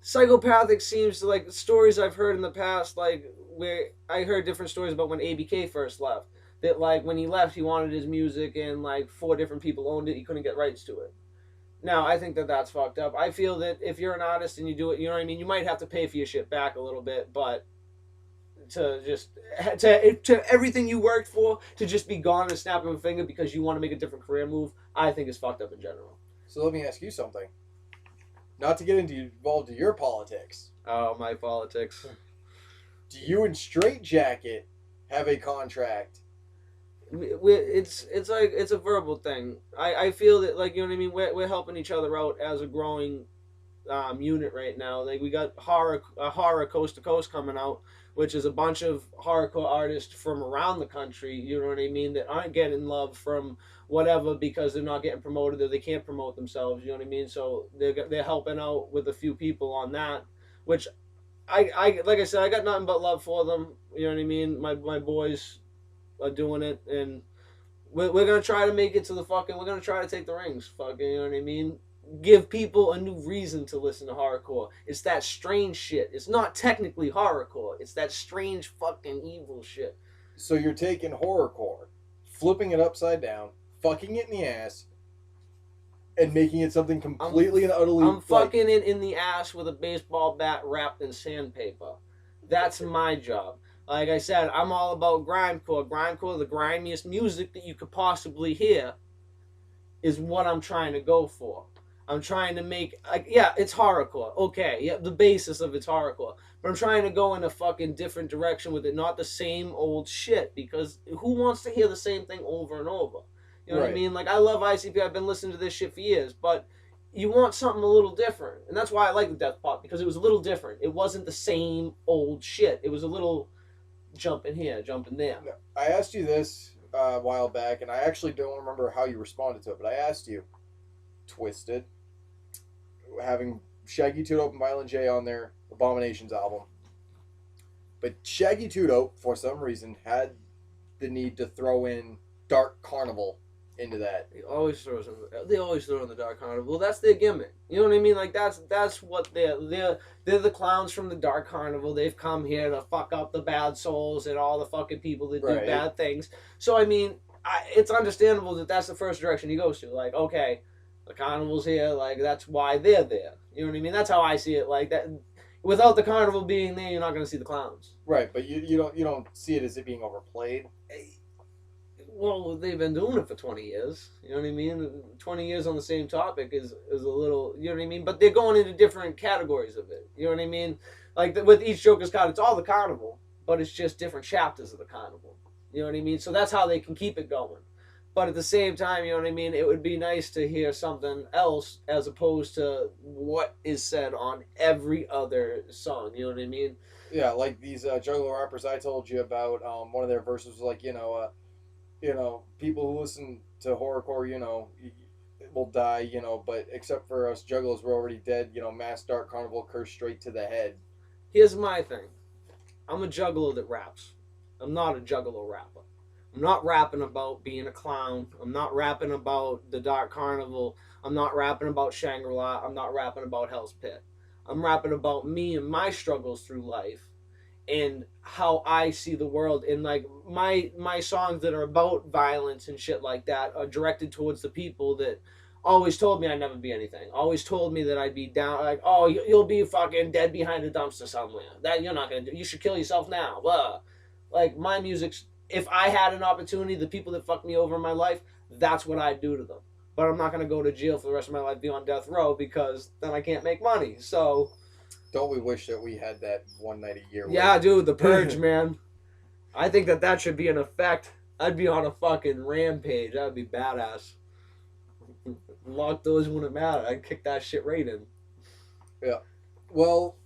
S2: Psychopathic seems to, like, stories I've heard in the past, like, where I heard different stories about when ABK first left. that like when he left, he wanted his music and like 4 different people owned it. He couldn't get rights to it. Now, I think that that's fucked up. I feel that if you're an artist and you do it, you know what I mean? You might have to pay for your shit back a little bit, but to everything you worked for to just be gone in a snap of a finger because you want to make a different career move, I think is fucked up in general.
S1: So let me ask you something. Not to get involved in your politics.
S2: Oh, my politics.
S1: Do you and Straight Jacket have a contract?
S2: It's like it's a verbal thing. I feel that, like, you know what I mean, we're helping each other out as a growing unit right now. Like, we got horror Coast to Coast coming out, which is a bunch of horrorcore artists from around the country, you know what I mean, that aren't getting love from whatever because they're not getting promoted or they can't promote themselves, you know what I mean? So they're helping out with a few people on that, which I like I said, I got nothing but love for them, you know what I mean? My boys are doing it, and we're gonna try to make it to we're gonna try to take the rings, you know what I mean? Give people a new reason to listen to horrorcore. It's that strange shit. It's not technically horrorcore. It's that strange fucking evil shit.
S1: So you're taking horrorcore, flipping it upside down, fucking it in the ass, and making it something completely and utterly...
S2: I'm fucking it in the ass with a baseball bat wrapped in sandpaper. That's my job. Like I said, I'm all about grindcore. Grindcore, the grimiest music that you could possibly hear, is what I'm trying to go for. I'm trying to make, like, yeah, it's horrorcore. Okay, yeah, the basis of it's horrorcore. But I'm trying to go in a fucking different direction with it, not the same old shit, because who wants to hear the same thing over and over? You know what I mean? Like, I love ICP. I've been listening to this shit for years, but you want something a little different. And that's why I like the death pop, because it was a little different. It wasn't the same old shit. It was a little jump in here, jump in there.
S1: I asked you this a while back, and I actually don't remember how you responded to it, but I asked you, Twisted, having Shaggy Two Dope and Violent J on their Abominations album. But Shaggy Two Dope, for some reason, had the need to throw in Dark Carnival into that.
S2: They always throw in the Dark Carnival. That's their gimmick. You know what I mean? Like, that's what they're the clowns from the Dark Carnival. They've come here to fuck up the bad souls and all the fucking people that do bad things. So I mean, it's understandable that that's the first direction he goes to. Like, okay, the carnival's here, like, that's why they're there. You know what I mean? That's how I see it. Like, that, without the carnival being there, you're not going to see the clowns.
S1: Right, but you don't see it as it being overplayed.
S2: Well, they've been doing it for 20 years. You know what I mean? 20 years on the same topic is a little, you know what I mean? But they're going into different categories of it. You know what I mean? Like, with each Joker's card, it's all the carnival, but it's just different chapters of the carnival. You know what I mean? So that's how they can keep it going. But at the same time, you know what I mean, it would be nice to hear something else as opposed to what is said on every other song. You know what I mean?
S1: Yeah, like these juggler rappers I told you about. One of their verses was like, people who listen to horrorcore, will die, but except for us jugglers, we're already dead. Mass Dark Carnival curse straight to the head.
S2: Here's my thing. I'm a juggler that raps. I'm not a juggalo rapper. I'm not rapping about being a clown. I'm not rapping about the Dark Carnival. I'm not rapping about Shangri-La. I'm not rapping about Hell's Pit. I'm rapping about me and my struggles through life and how I see the world. And like my songs that are about violence and shit like that are directed towards the people that always told me I'd never be anything. Always told me that I'd be down, like, oh, you'll be fucking dead behind a dumpster somewhere. That you're not gonna do. You should kill yourself now. Blah. Like, my music's, if I had an opportunity, the people that fucked me over in my life, that's what I'd do to them. But I'm not going to go to jail for the rest of my life, be on death row, because then I can't make money. So,
S1: don't we wish that we had that one night a year?
S2: Yeah, dude, the purge, man. I think that should be in effect. I'd be on a fucking rampage. That would be badass. Lock doors wouldn't matter. I'd kick that shit right in.
S1: Yeah. Well,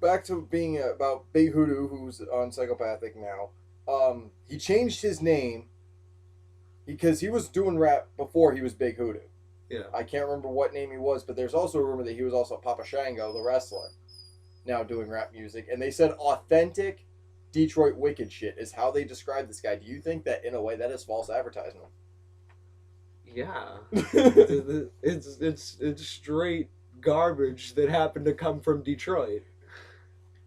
S1: back to being about Big Hoodoo, who's on Psychopathic now. He changed his name because he was doing rap before he was Big Hoodoo.
S2: Yeah.
S1: I can't remember what name he was, but there's also a rumor that he was also Papa Shango, the wrestler, now doing rap music. And they said authentic Detroit Wicked shit is how they describe this guy. Do you think that, in a way, that is false advertisement?
S2: Yeah. it's straight garbage that happened to come from Detroit.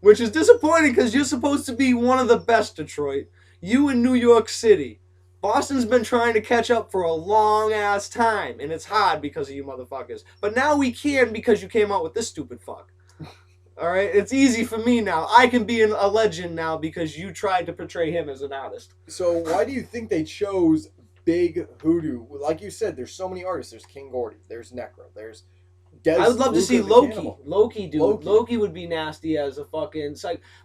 S2: Which is disappointing because you're supposed to be one of the best, Detroit. You in New York City. Boston's been trying to catch up for a long ass time, and it's hard because of you motherfuckers. But now we can because you came out with this stupid fuck. All right, it's easy for me now. I can be a legend now because you tried to portray him as an artist.
S1: So why do you think they chose Big Hoodoo? Like you said, there's so many artists. There's King Gordy. There's Necro. There's Des.
S2: I would love to see
S1: Luca the
S2: Loki.
S1: Cannibal.
S2: Loki, dude.
S1: Loki.
S2: Loki would be nasty as a fucking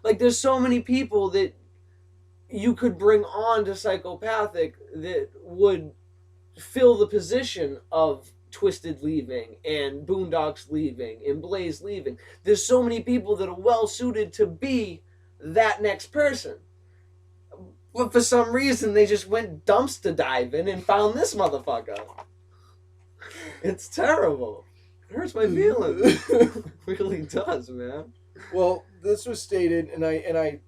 S2: like. There's so many people that you could bring on to Psychopathic that would fill the position of Twisted leaving and Boondocks leaving and Blaze leaving. There's so many people that are well suited to be that next person. But for some reason, they just went dumpster diving and found this motherfucker. It's terrible. It hurts my feelings. It really does, man.
S1: Well, this was stated, and I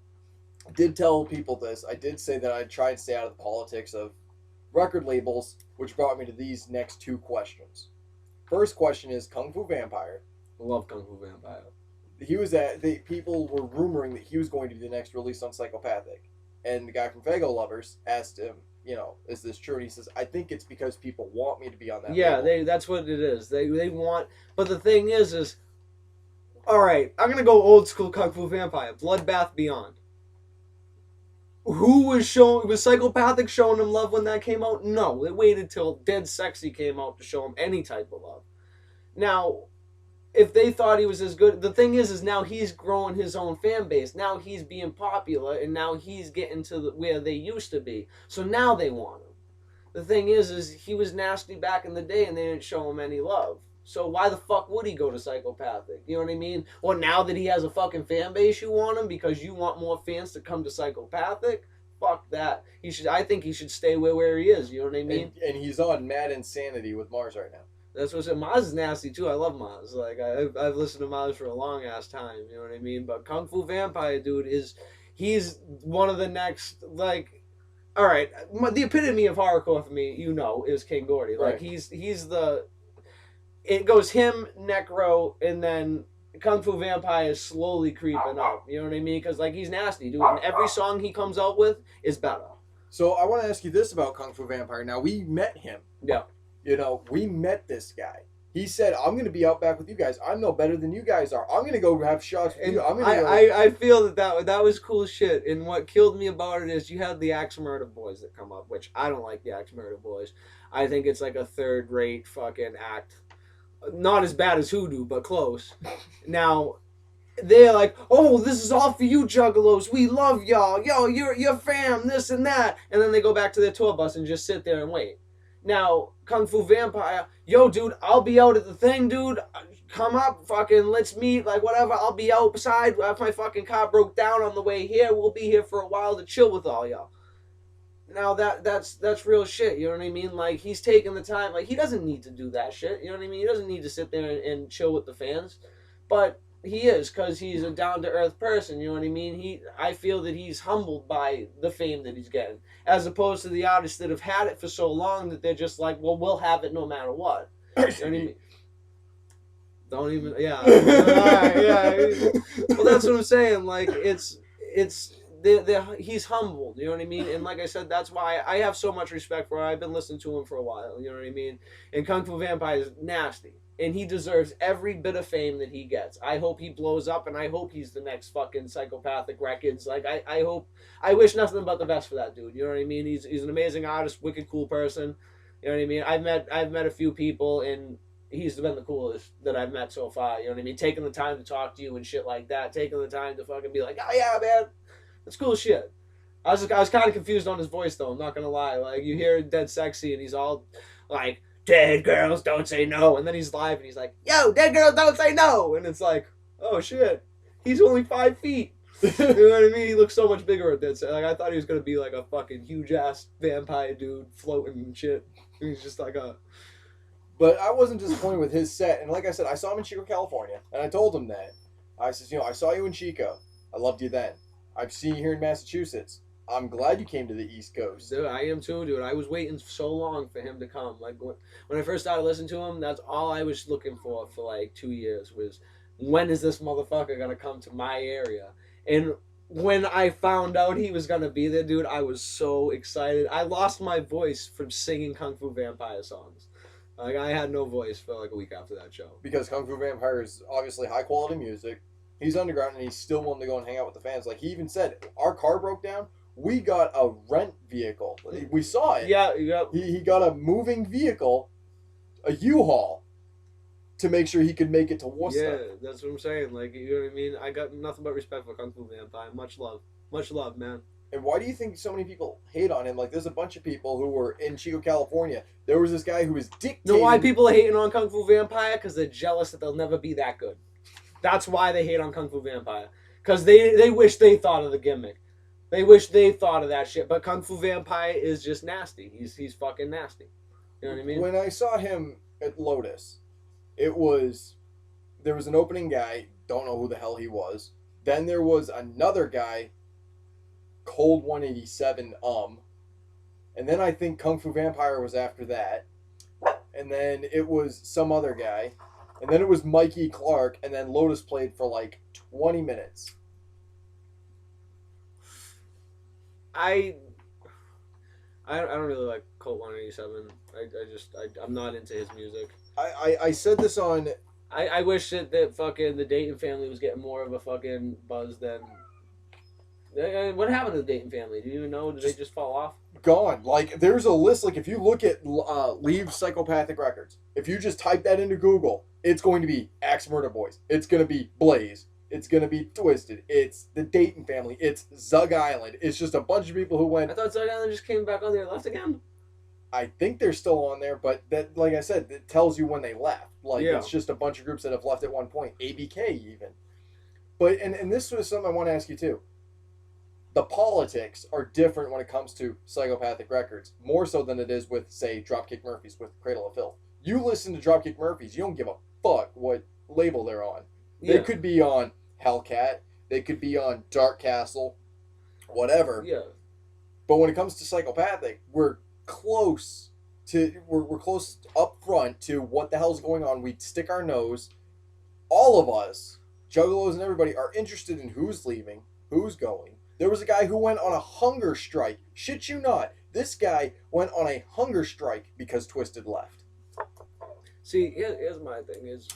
S1: did tell people this. I did say that I'd try and stay out of the politics of record labels, which brought me to these next two questions. First question is Kung Fu Vampire.
S2: I love Kung Fu Vampire.
S1: People were rumoring that he was going to be the next release on Psychopathic. And the guy from Fago Lovers asked him, is this true? And he says, I think it's because people want me to be on that label.
S2: That's what it is. They want, but the thing is, all right, I'm going to go old school Kung Fu Vampire, Bloodbath Beyond. Who was Psychopathic showing him love when that came out? No, they waited till Dead Sexy came out to show him any type of love. Now, if they thought he was as good, the thing is now he's growing his own fan base. Now he's being popular, and now he's getting to where they used to be. So now they want him. The thing is he was nasty back in the day, and they didn't show him any love. So why the fuck would he go to Psychopathic? You know what I mean? Or now that he has a fucking fan base, you want him because you want more fans to come to Psychopathic? Fuck that. I think he should stay where he is. You know what I mean?
S1: And he's on Mad Insanity with Mars right now.
S2: That's what I said. Maz is nasty too. I love Maz. Like I've listened to Maz for a long ass time. You know what I mean? But Kung Fu Vampire, dude, he's one of the next All right, the epitome of horrorcore for me, is King Gordy. Like
S1: right.
S2: It goes him, Necro, and then Kung Fu Vampire is slowly creeping up. You know what I mean? Because he's nasty, dude. And every song he comes out with is better.
S1: So I want to ask you this about Kung Fu Vampire. Now we met him.
S2: Yeah.
S1: We met this guy. He said, I'm going to be out back with you guys. I'm no better than you guys are. I'm going to go have shots with you.
S2: I feel that was cool shit. And what killed me about it is you had the Axe Murder Boys that come up, which I don't like the Axe Murder Boys. I think it's like a third-rate fucking act. Not as bad as Hoodoo, but close. Now, they're like, oh, this is all for you juggalos. We love y'all. Yo, you're fam, this and that. And then they go back to their tour bus and just sit there and wait. Now, Kung Fu Vampire, yo, dude, I'll be out at the thing, dude. Come up, fucking, let's meet, whatever. I'll be outside. If my fucking car broke down on the way here, we'll be here for a while to chill with all y'all. Now, that's real shit, you know what I mean? He's taking the time. He doesn't need to do that shit, you know what I mean? He doesn't need to sit there and chill with the fans. But he is, because he's a down-to-earth person, you know what I mean? I feel that he's humbled by the fame that he's getting, as opposed to the artists that have had it for so long that they're just like, well, we'll have it no matter what. You know what I mean? Don't even, yeah. Yeah. Well, that's what I'm saying. He's humbled, you know what I mean? And like I said, that's why I have so much respect for him. I've been listening to him for a while, you know what I mean? And Kung Fu Vampire is nasty. And he deserves every bit of fame that he gets. I hope he blows up, and I hope he's the next fucking Psychopathic Records. I wish nothing but the best for that dude. You know what I mean? He's an amazing artist, wicked cool person. You know what I mean? I've met a few people, and he's been the coolest that I've met so far. You know what I mean? Taking the time to talk to you and shit like that. Taking the time to fucking be like, oh yeah, man, that's cool shit. I was kind of confused on his voice though. I'm not gonna lie. You hear Dead Sexy, and he's all like, dead girls don't say no, and then he's live and he's like, yo, dead girls don't say no, and it's like, oh shit, he's only 5 feet. You know what I mean? He looks so much bigger at Dead Sexy. I thought he was gonna be a fucking huge ass vampire dude floating and shit. He's just
S1: But I wasn't disappointed with his set, and like I said, I saw him in Chico, California, and I told him that. I says, I saw you in Chico. I loved you then. I've seen you here in Massachusetts. I'm glad you came to the East Coast.
S2: Dude, I am too, dude. I was waiting so long for him to come. When I first started listening to him, that's all I was looking for 2 years was, when is this motherfucker going to come to my area? And when I found out he was gonna be there, dude, I was so excited. I lost my voice from singing Kung Fu Vampire songs. Like, I had no voice for like a week after that show.
S1: Because Kung Fu Vampire is obviously high quality music. He's underground and he's still willing to go and hang out with the fans. Like he even said, our car broke down. We got a rent vehicle. We saw it.
S2: Yeah.
S1: He got a moving vehicle, a U-Haul, to make sure he could make it to Worcester.
S2: Yeah, that's what I'm saying. Like, you know what I mean? I got nothing but respect for Kung Fu Vampire. Much love, man.
S1: And why do you think so many people hate on him? Like, there's a bunch of people who were in Chico, California. There was this guy who was dictating.
S2: You know why people are hating on Kung Fu Vampire? Because they're jealous that they'll never be that good. That's why they hate on Kung Fu Vampire. Because they wish they thought of the gimmick. They wish they thought of that shit. But Kung Fu Vampire is just nasty. He's fucking nasty. You know what I mean?
S1: When I saw him at Lotus, there was an opening guy. Don't know who the hell he was. Then there was another guy, Cold 187, and then I think Kung Fu Vampire was after that, and then it was some other guy, and then it was Mikey Clark, and then Lotus played for like 20 minutes.
S2: I don't really like Colt 187. I'm not into his music.
S1: I said this on.
S2: I wish that fucking the Dayton family was getting more of a fucking buzz than. What happened to the Dayton family? Do you even know? Did they just fall off?
S1: Gone. Like, there's a list. Like, if you look at Leave Psychopathic Records, if you just type that into Google, it's going to be Axe Murder Boys. It's going to be Blaze. It's going to be Twisted. It's the Dayton family. It's Zug Island. It's just a bunch of people who went.
S2: I thought Zug Island just came back on there and left again.
S1: I think they're still on there, but that, like I said, it tells you when they left. Like,
S2: Yeah.
S1: It's just a bunch of groups that have left at one point. ABK even. But, and this was something I want to ask you too. The politics are different when it comes to Psychopathic Records, more so than it is with, say, Dropkick Murphys with Cradle of Filth. You listen to Dropkick Murphys, you don't give a fuck what label they're on. They could be on Hellcat, they could be on Dark Castle, whatever.
S2: Yeah.
S1: But when it comes to Psychopathic, we're close up front to what the hell's going on. We stick our nose. All of us, Juggalos and everybody, are interested in who's leaving, who's going. There was a guy who went on a hunger strike. Shit you not. This guy went on a hunger strike because Twisted left.
S2: See, here's my thing is,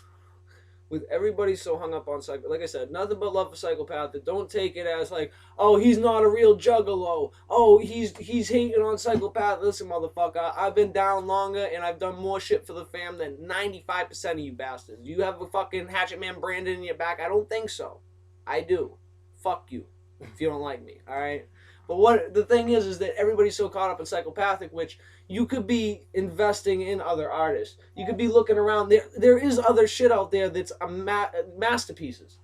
S2: with everybody so hung up on like I said, nothing but love for Psychopathic. Don't take it as like, oh, he's not a real juggalo. Oh, he's hating on Psychopath. Listen, motherfucker, I've been down longer and I've done more shit for the fam than 95% of you bastards. You have a fucking Hatchet Man branded in your back? I don't think so. I do. Fuck you if you don't like me, all right? But what the thing is that everybody's so caught up in Psychopathic, which you could be investing in other artists. You could be looking around. There is other shit out there that's masterpieces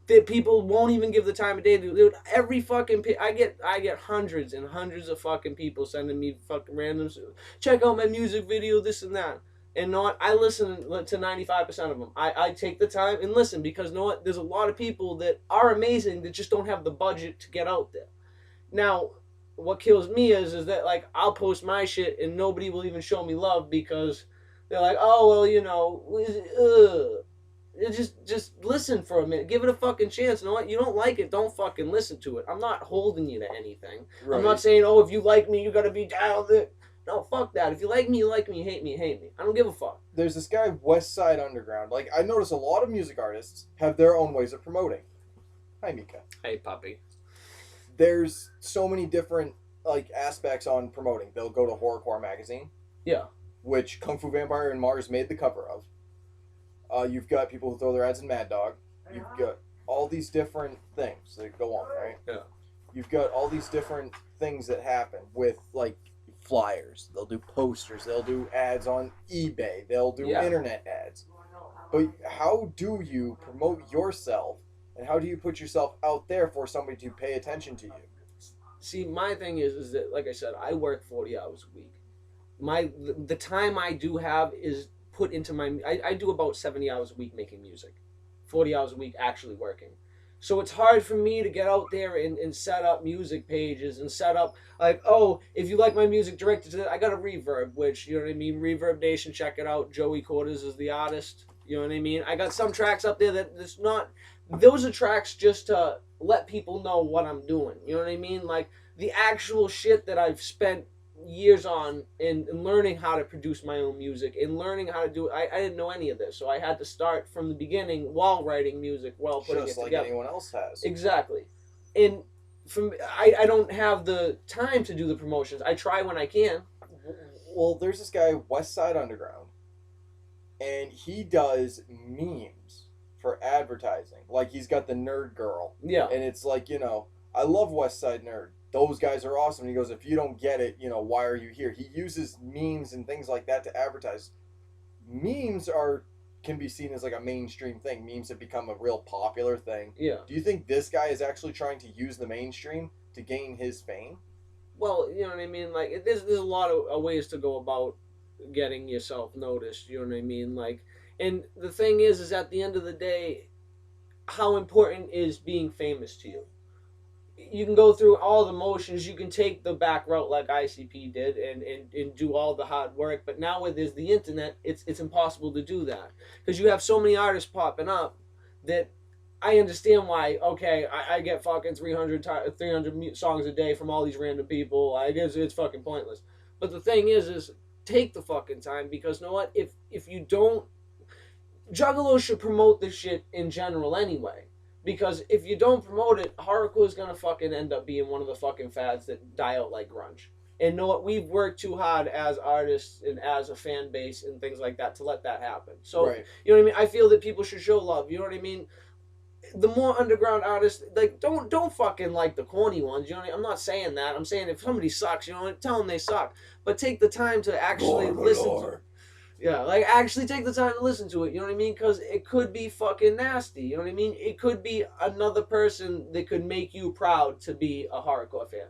S2: that people won't even give the time of day to. Dude, every fucking I get hundreds and hundreds of fucking people sending me fucking randoms. Check out my music video, this and that. And I listen to 95% of them. I take the time and listen because you know what? There's a lot of people that are amazing that just don't have the budget to get out there. Now, what kills me is that like I'll post my shit and nobody will even show me love because they're like, oh well, you know, just listen for a minute, give it a fucking chance. You know what? You don't like it, don't fucking listen to it. I'm not holding you to anything. Right. I'm not saying, oh, if you like me, you gotta be down there. No, fuck that. If you like me, you like me. Hate me, hate me. I don't give a fuck.
S1: There's this guy, West Side Underground. Like, I notice a lot of music artists have their own ways of promoting. Hi, Mika.
S2: Hey, puppy.
S1: There's so many different, like, aspects on promoting. They'll go to Horrorcore magazine.
S2: Yeah.
S1: Which Kung Fu Vampire and Mars made the cover of. You've got people who throw their ads in Mad Dog. You've got all these different things that go on, right?
S2: Yeah.
S1: You've got all these different things that happen with, like, flyers. They'll do posters. They'll do ads on eBay. They'll do internet ads. But how do you promote yourself, and how do you put yourself out there for somebody to pay attention to you?
S2: See, my thing is that, like I said, I work 40 hours a week. The time I do have is put into I do about 70 hours a week making music. 40 hours a week actually working. So it's hard for me to get out there and set up music pages and set up, like, oh, if you like my music directed to that, I got a Reverb, which, you know what I mean, Reverb Nation, check it out. Joey Qurterz is the artist, you know what I mean? I got some tracks up there that's not those are tracks just to let people know what I'm doing. You know what I mean? Like the actual shit that I've spent years on in learning how to produce my own music and learning how to do it. I didn't know any of this, so I had to start from the beginning while writing music, while putting
S1: Just
S2: it
S1: like
S2: together.
S1: anyone else has.
S2: Exactly. And I don't have the time to do the promotions. I try when I can.
S1: Well, there's this guy, West Side Underground, and he does memes for advertising. Like, he's got the Nerd Girl.
S2: Yeah.
S1: And it's like, I love West Side Nerd. Those guys are awesome. He goes, if you don't get it, why are you here? He uses memes and things like that to advertise. Memes can be seen as like a mainstream thing. Memes have become a real popular thing.
S2: Yeah.
S1: Do you think this guy is actually trying to use the mainstream to gain his fame?
S2: Well, you know what I mean? Like, there's a lot of ways to go about getting yourself noticed. You know what I mean? Like, and the thing is at the end of the day, how important is being famous to you? You can go through all the motions. You can take the back route like ICP did and do all the hard work. But now with there's the internet, it's impossible to do that because you have so many artists popping up that I understand why. Okay, I get fucking 300 songs a day from all these random people. I guess it's fucking pointless. But the thing is take the fucking time because you know what? If you don't, Juggalos should promote this shit in general anyway. Because if you don't promote it, hardcore is gonna fucking end up being one of the fucking fads that die out like grunge. And know what? We've worked too hard as artists and as a fan base and things like that to let that happen. So
S1: right.
S2: You know what I mean? I feel that people should show love. You know what I mean? The more underground artists, like don't fucking like the corny ones. You know what I mean? I'm not saying that. I'm saying if somebody sucks, you know, tell them they suck. But take the time to actually listen to. Yeah, like actually take the time to listen to it, you know what I mean? Because it could be fucking nasty, you know what I mean? It could be another person that could make you proud to be a hardcore fan.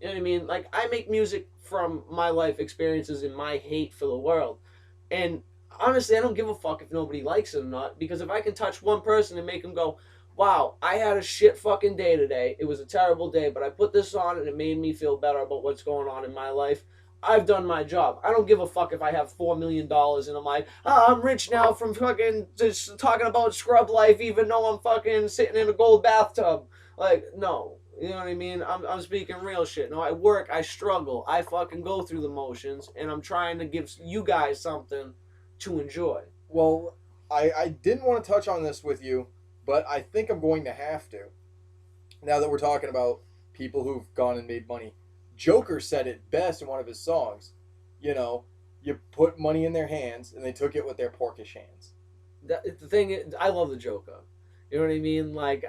S2: You know what I mean? Like, I make music from my life experiences and my hate for the world. And honestly, I don't give a fuck if nobody likes it or not, because if I can touch one person and make them go, wow, I had a shit fucking day today. It was a terrible day, but I put this on and it made me feel better about what's going on in my life. I've done my job. I don't give a fuck if I have $4 million and I'm like, I'm rich now from fucking just talking about scrub life even though I'm fucking sitting in a gold bathtub. Like, no. You know what I mean? I'm speaking real shit. No, I work, I struggle, I fucking go through the motions, and I'm trying to give you guys something to enjoy.
S1: Well, I didn't want to touch on this with you, but I think I'm going to have to. Now that we're talking about people who've gone and made money. Joker said it best in one of his songs. You put money in their hands, and they took it with their porkish hands.
S2: The thing is, I love the Joker. You know what I mean? Like,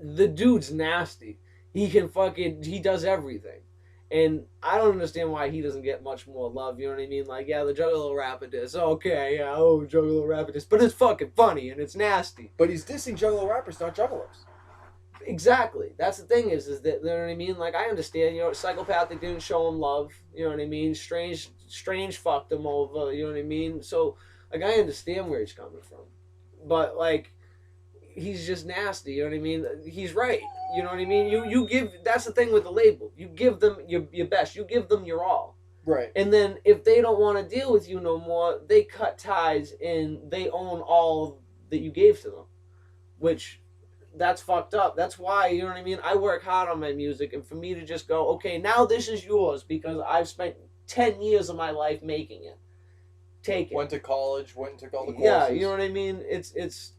S2: the dude's nasty. He does everything. And I don't understand why he doesn't get much more love, you know what I mean? Like, yeah, the Juggalo Rapidus, okay, yeah, Juggalo Rapidus, but it's fucking funny, and it's nasty.
S1: But he's dissing Juggalo rappers, not Juggalos.
S2: Exactly. That's the thing is that, you know what I mean? Like, I understand, Psychopathic didn't show him love, you know what I mean? Strange fucked him over, you know what I mean? So, like, I understand where he's coming from. But, like, he's just nasty, you know what I mean? He's right, you know what I mean? You give, that's the thing with the label. You give them your best. You give them your all.
S1: Right.
S2: And then if they don't want to deal with you no more, they cut ties and they own all that you gave to them. Which... that's fucked up. That's why, you know what I mean? I work hard on my music, and for me to just go, okay, now this is yours because I've spent 10 years of my life making it. Take it.
S1: Went to college, went and took all the courses.
S2: Yeah, you know what I mean? It's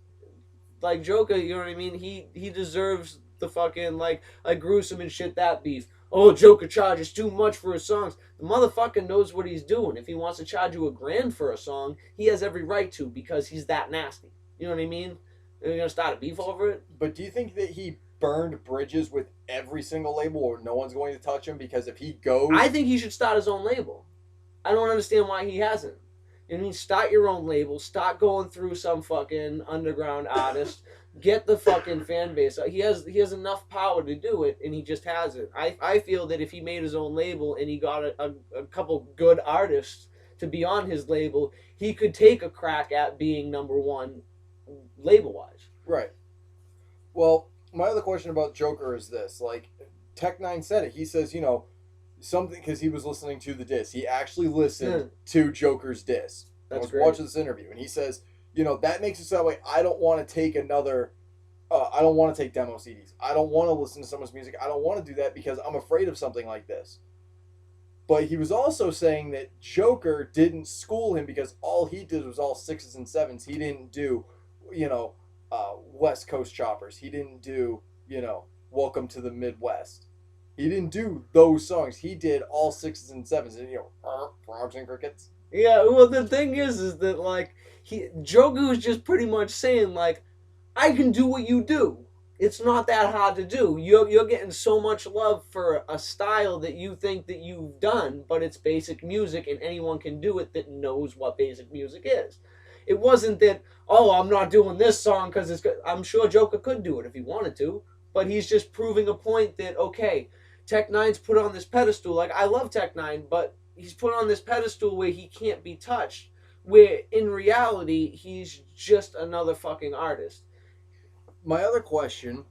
S2: like Joker, you know what I mean? He deserves the fucking, like gruesome and shit, that beef. Oh, Joker charges too much for his songs. The motherfucker knows what he's doing. If he wants to charge you $1,000 for a song, he has every right to because he's that nasty. You know what I mean? You're going to start a beef over it?
S1: But do you think that he burned bridges with every single label or no one's going to touch him? Because if he goes...
S2: I think he should start his own label. I don't understand why he hasn't. You know what I mean? Start your own label. Start going through some fucking underground artist. Get the fucking fan base. He has enough power to do it, and he just hasn't. I feel that if he made his own label and he got a couple good artists to be on his label, he could take a crack at being number one label-wise.
S1: Right. Well, my other question about Joker is this. Like, Tech9 said it. He says, something, because he was listening to the diss. He actually listened to Joker's diss.
S2: That's
S1: I was
S2: great.
S1: watching this interview, and he says, that makes it so that way I don't want to take another I don't want to take demo CDs. I don't want to listen to someone's music. I don't want to do that because I'm afraid of something like this. But he was also saying that Joker didn't school him because all he did was all 6s and 7s. He didn't do, West Coast Choppers. He didn't do, Welcome to the Midwest. He didn't do those songs. He did all 6s and 7s. And, frogs and crickets.
S2: Yeah, well, the thing is that, like, Joker was just pretty much saying, like, I can do what you do. It's not that hard to do. You're getting so much love for a style that you think that you've done, but it's basic music and anyone can do it that knows what basic music is. It wasn't that, oh, I'm not doing this song because it's good. I'm sure Joker could do it if he wanted to, but he's just proving a point that, okay, Tech Nine's put on this pedestal. Like, I love Tech Nine, but he's put on this pedestal where he can't be touched, where in reality, he's just another fucking artist.
S1: My other question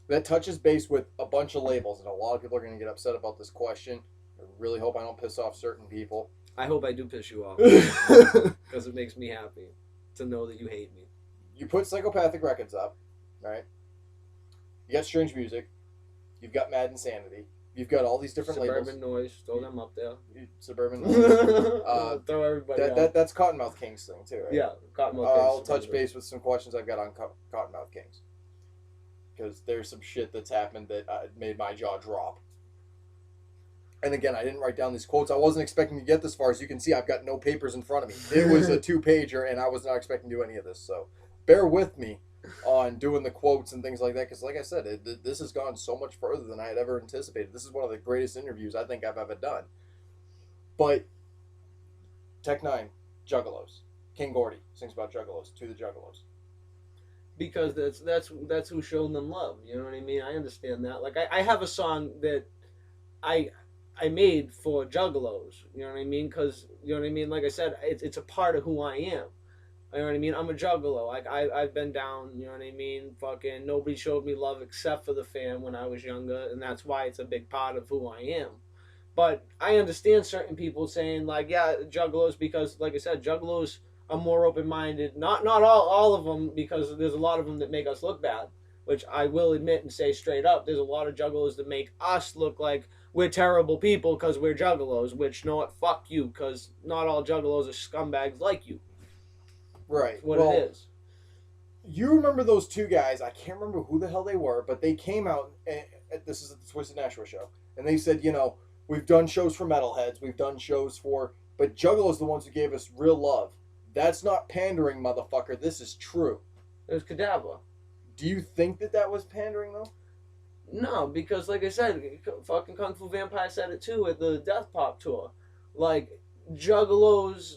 S1: that touches base with a bunch of labels, and a lot of people are going to get upset about this question. I really hope I don't piss off certain people.
S2: I hope I do piss you off because it makes me happy to know that you hate me.
S1: You put Psychopathic Records up, right? You got Strange Music. You've got Mad Insanity. You've got all these different labels.
S2: Suburban Noise. Throw them up there.
S1: Suburban Noise.
S2: Throw everybody out.
S1: That's Cottonmouth Kings thing, too, right?
S2: Yeah, Cottonmouth Kings.
S1: I'll touch base with some questions I've got on Cottonmouth Kings. Because there's some shit that's happened that made my jaw drop. And again, I didn't write down these quotes. I wasn't expecting to get this far. As you can see, I've got no papers in front of me. It was a 2-pager, and I was not expecting to do any of this. So bear with me on doing the quotes and things like that. Because like I said, this has gone so much further than I had ever anticipated. This is one of the greatest interviews I think I've ever done. But Tech Nine, Juggalos. King Gordy sings about Juggalos, to the Juggalos.
S2: Because that's who showed them love. You know what I mean? I understand that. Like I have a song that I made for Juggalos. You know what I mean? Because you know what I mean. Like I said, it's a part of who I am. You know what I mean? I'm a Juggalo. Like I've been down. You know what I mean? Fucking nobody showed me love except for the fam when I was younger, and that's why it's a big part of who I am. But I understand certain people saying like, yeah, Juggalos, because like I said, Juggalos are more open-minded. Not all of them, because there's a lot of them that make us look bad, which I will admit and say straight up. There's a lot of Juggalos that make us look like we're terrible people because we're Juggalos, which, you know what, fuck you, because not all Juggalos are scumbags like you.
S1: Right.
S2: That's what it is.
S1: You remember those two guys, I can't remember who the hell they were, but they came out, and this is at the Twisted Nashua show, and they said, we've done shows for metalheads, we've done shows for, but Juggalos the ones who gave us real love. That's not pandering, motherfucker. This is true.
S2: It was Cadaver.
S1: Do you think that was pandering, though?
S2: No, because like I said, fucking Kung Fu Vampire said it too at the Death Pop tour. Like, Juggalos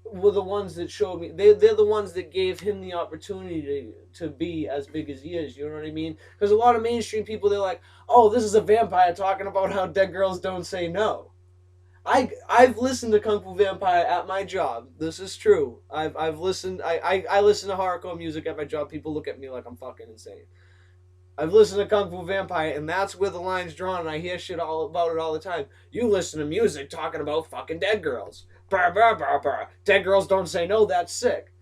S2: were the ones that showed me. They're the ones that gave him the opportunity to be as big as he is. You know what I mean? Because a lot of mainstream people, they're like, oh, this is a vampire talking about how dead girls don't say no. I've listened to Kung Fu Vampire at my job. This is true. I've listened. I listen to hardcore music at my job. People look at me like I'm fucking insane. I've listened to Kung Fu Vampire, and that's where the line's drawn, and I hear shit all about it all the time. You listen to music talking about fucking dead girls. Brr, brr, brr, brr. Dead girls don't say no, that's sick.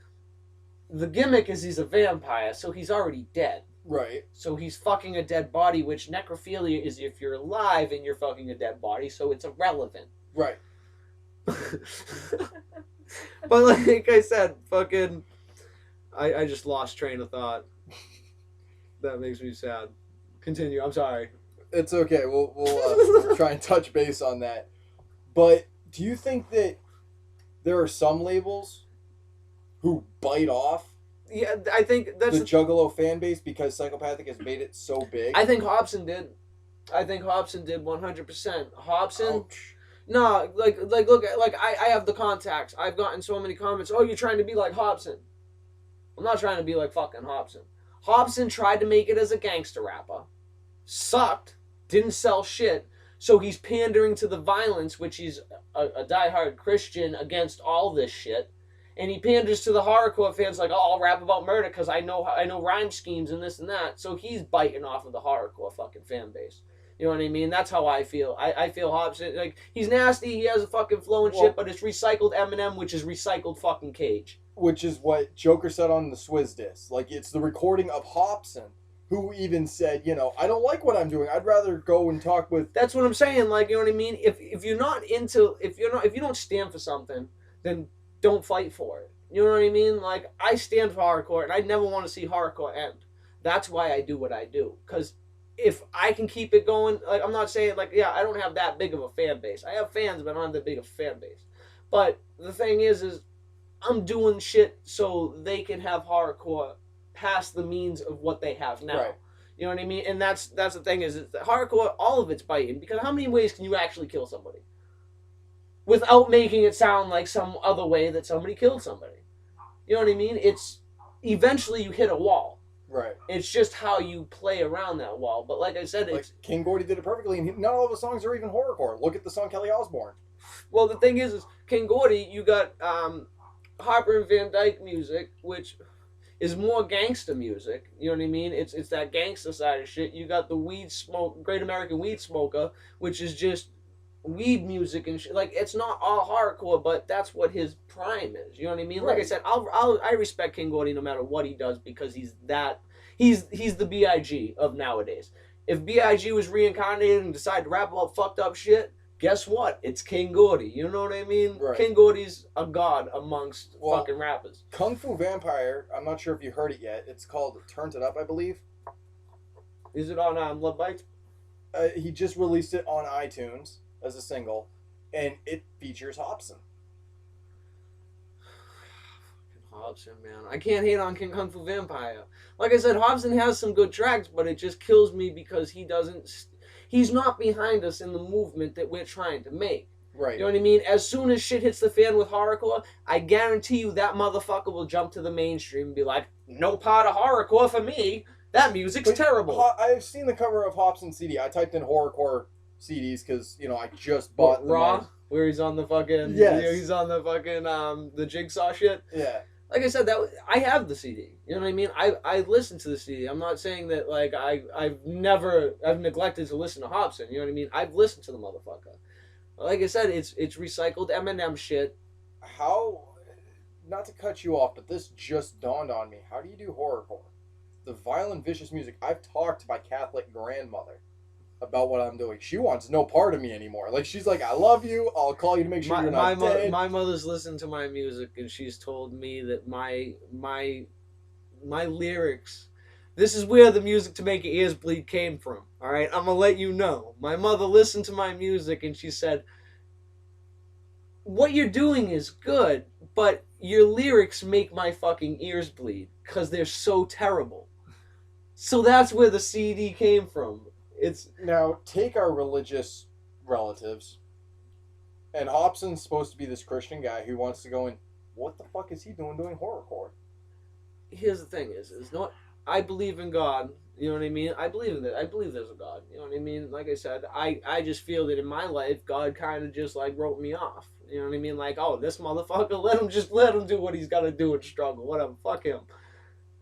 S2: The gimmick is he's a vampire, so he's already dead.
S1: Right.
S2: So he's fucking a dead body, which necrophilia is if you're alive and you're fucking a dead body, so it's irrelevant.
S1: Right.
S2: But like I said, fucking, I just lost train of thought. That makes me sad. Continue. I'm sorry.
S1: It's okay. We'll try and touch base on that. But do you think that there are some labels who bite off?
S2: Yeah, I think that's
S1: the Juggalo fan base because Psychopathic has made it so big.
S2: I think Hobson did. I think Hobson did 100%. Hobson.
S1: Ouch.
S2: No, like look, like I have the contacts. I've gotten so many comments. Oh, you're trying to be like Hobson. I'm not trying to be like fucking Hobson. Hobson tried to make it as a gangster rapper. Sucked. Didn't sell shit. So he's pandering to the violence, which he's a diehard Christian against all this shit. And he panders to the horrorcore fans like, oh, I'll rap about murder because I know rhyme schemes and this and that. So he's biting off of the horrorcore fucking fan base. You know what I mean? That's how I feel. I feel Hobson, like, he's nasty, he has a fucking flow and shit, but it's recycled Eminem, which is recycled fucking Cage.
S1: which is what Joker said on the Swizz disc. Like, it's the recording of Hobson, who even said, you know, I don't like what I'm doing. I'd rather go and talk with.
S2: That's what I'm saying. Like, you know what I mean? If you're not into, if you don't stand for something, then don't fight for it. You know what I mean? Like, I stand for hardcore, and I never want to see hardcore end. That's why I do what I do. Because if I can keep it going, like, I'm not saying, like, yeah, I don't have that big of a fan base. I have fans, but I don't have that big of a fan base. But the thing is I'm doing shit so they can have hardcore past the means of what they have now.
S1: Right.
S2: You know what I mean? And that's the thing is that hardcore, all of it's biting. Because how many ways can you actually kill somebody? Without making it sound like some other way that somebody killed somebody. You know what I mean? It's eventually you hit a wall.
S1: Right.
S2: It's just how you play around that wall. But like I said,
S1: like
S2: it's...
S1: King Gordy did it perfectly, and not all of the songs are even horrorcore. Look at the song Kelly Osbourne.
S2: Well, the thing is King Gordy, you got Harper and Van Dyke music, which is more gangster music. You know what I mean? It's that gangster side of shit. You got the Weed Smoke, Great American Weed Smoker, which is just weed music and shit. Like, it's not all hardcore, but that's what his prime is. You know what I mean? Like I said, I respect King Gordy no matter what he does, because he's the B.I.G. of nowadays. If B.I.G. was reincarnated and decided to rap about fucked up shit, guess what? It's King Gordy. You know what I mean?
S1: Right.
S2: King Gordy's a god amongst fucking rappers.
S1: Kung Fu Vampire, I'm not sure if you heard it yet. It's called Turns It Up, I believe.
S2: Is it on Love Bites?
S1: He just released it on iTunes as a single, and it features Hobson.
S2: Hobson, man. I can't hate on King Kung Fu Vampire. Like I said, Hobson has some good tracks, but it just kills me because he's not behind us in the movement that we're trying to make.
S1: Right.
S2: You know what I mean? As soon as shit hits the fan with horrorcore, I guarantee you that motherfucker will jump to the mainstream and be like, no part of horrorcore for me. That music's terrible.
S1: I've seen the cover of Hobson's CD. I typed in horrorcore CDs because, you know, I just bought
S2: Raw, where he's on the fucking...
S1: Yes.
S2: He's on the fucking, the Jigsaw shit.
S1: Yeah.
S2: Like I said, I have the CD. You know what I mean? I listened to the CD. I'm not saying that, like, I've neglected to listen to Hobson. You know what I mean? I've listened to the motherfucker. Like I said, it's recycled Eminem shit.
S1: How, not to cut you off, but this just dawned on me. How do you do horrorcore? The violent, vicious music. I've talked to my Catholic grandmother about what I'm doing. She wants no part of me anymore. Like, she's like, I love you. I'll call you to make sure you're not dead.
S2: My mother's listened to my music, and she's told me that my lyrics... This is where the music to make your ears bleed came from. All right? I'm going to let you know. My mother listened to my music, and she said, what you're doing is good, but your lyrics make my fucking ears bleed because they're so terrible. So that's where the CD came from.
S1: Now, take our religious relatives, and Hobson's supposed to be this Christian guy who wants to go in. What the fuck is he doing horrorcore?
S2: Here's the thing is not... I believe in God. You know what I mean? I believe in that. I believe there's a God. You know what I mean? Like I said, I just feel that in my life, God kind of just, like, wrote me off. You know what I mean? Like, oh, this motherfucker, let him do what he's got to do and struggle. Whatever. Fuck him.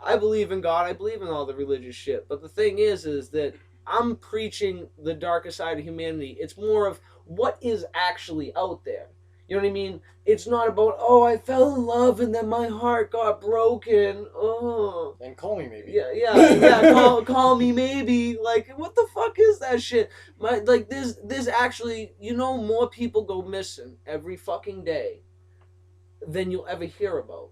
S2: I believe in God. I believe in all the religious shit. But the thing is that I'm preaching the darker side of humanity. It's more of what is actually out there. You know what I mean? It's not about, oh, I fell in love and then my heart got broken. Oh.
S1: And call me maybe.
S2: Yeah. Call me maybe. Like, what the fuck is that shit? There's actually, you know, more people go missing every fucking day than you'll ever hear about.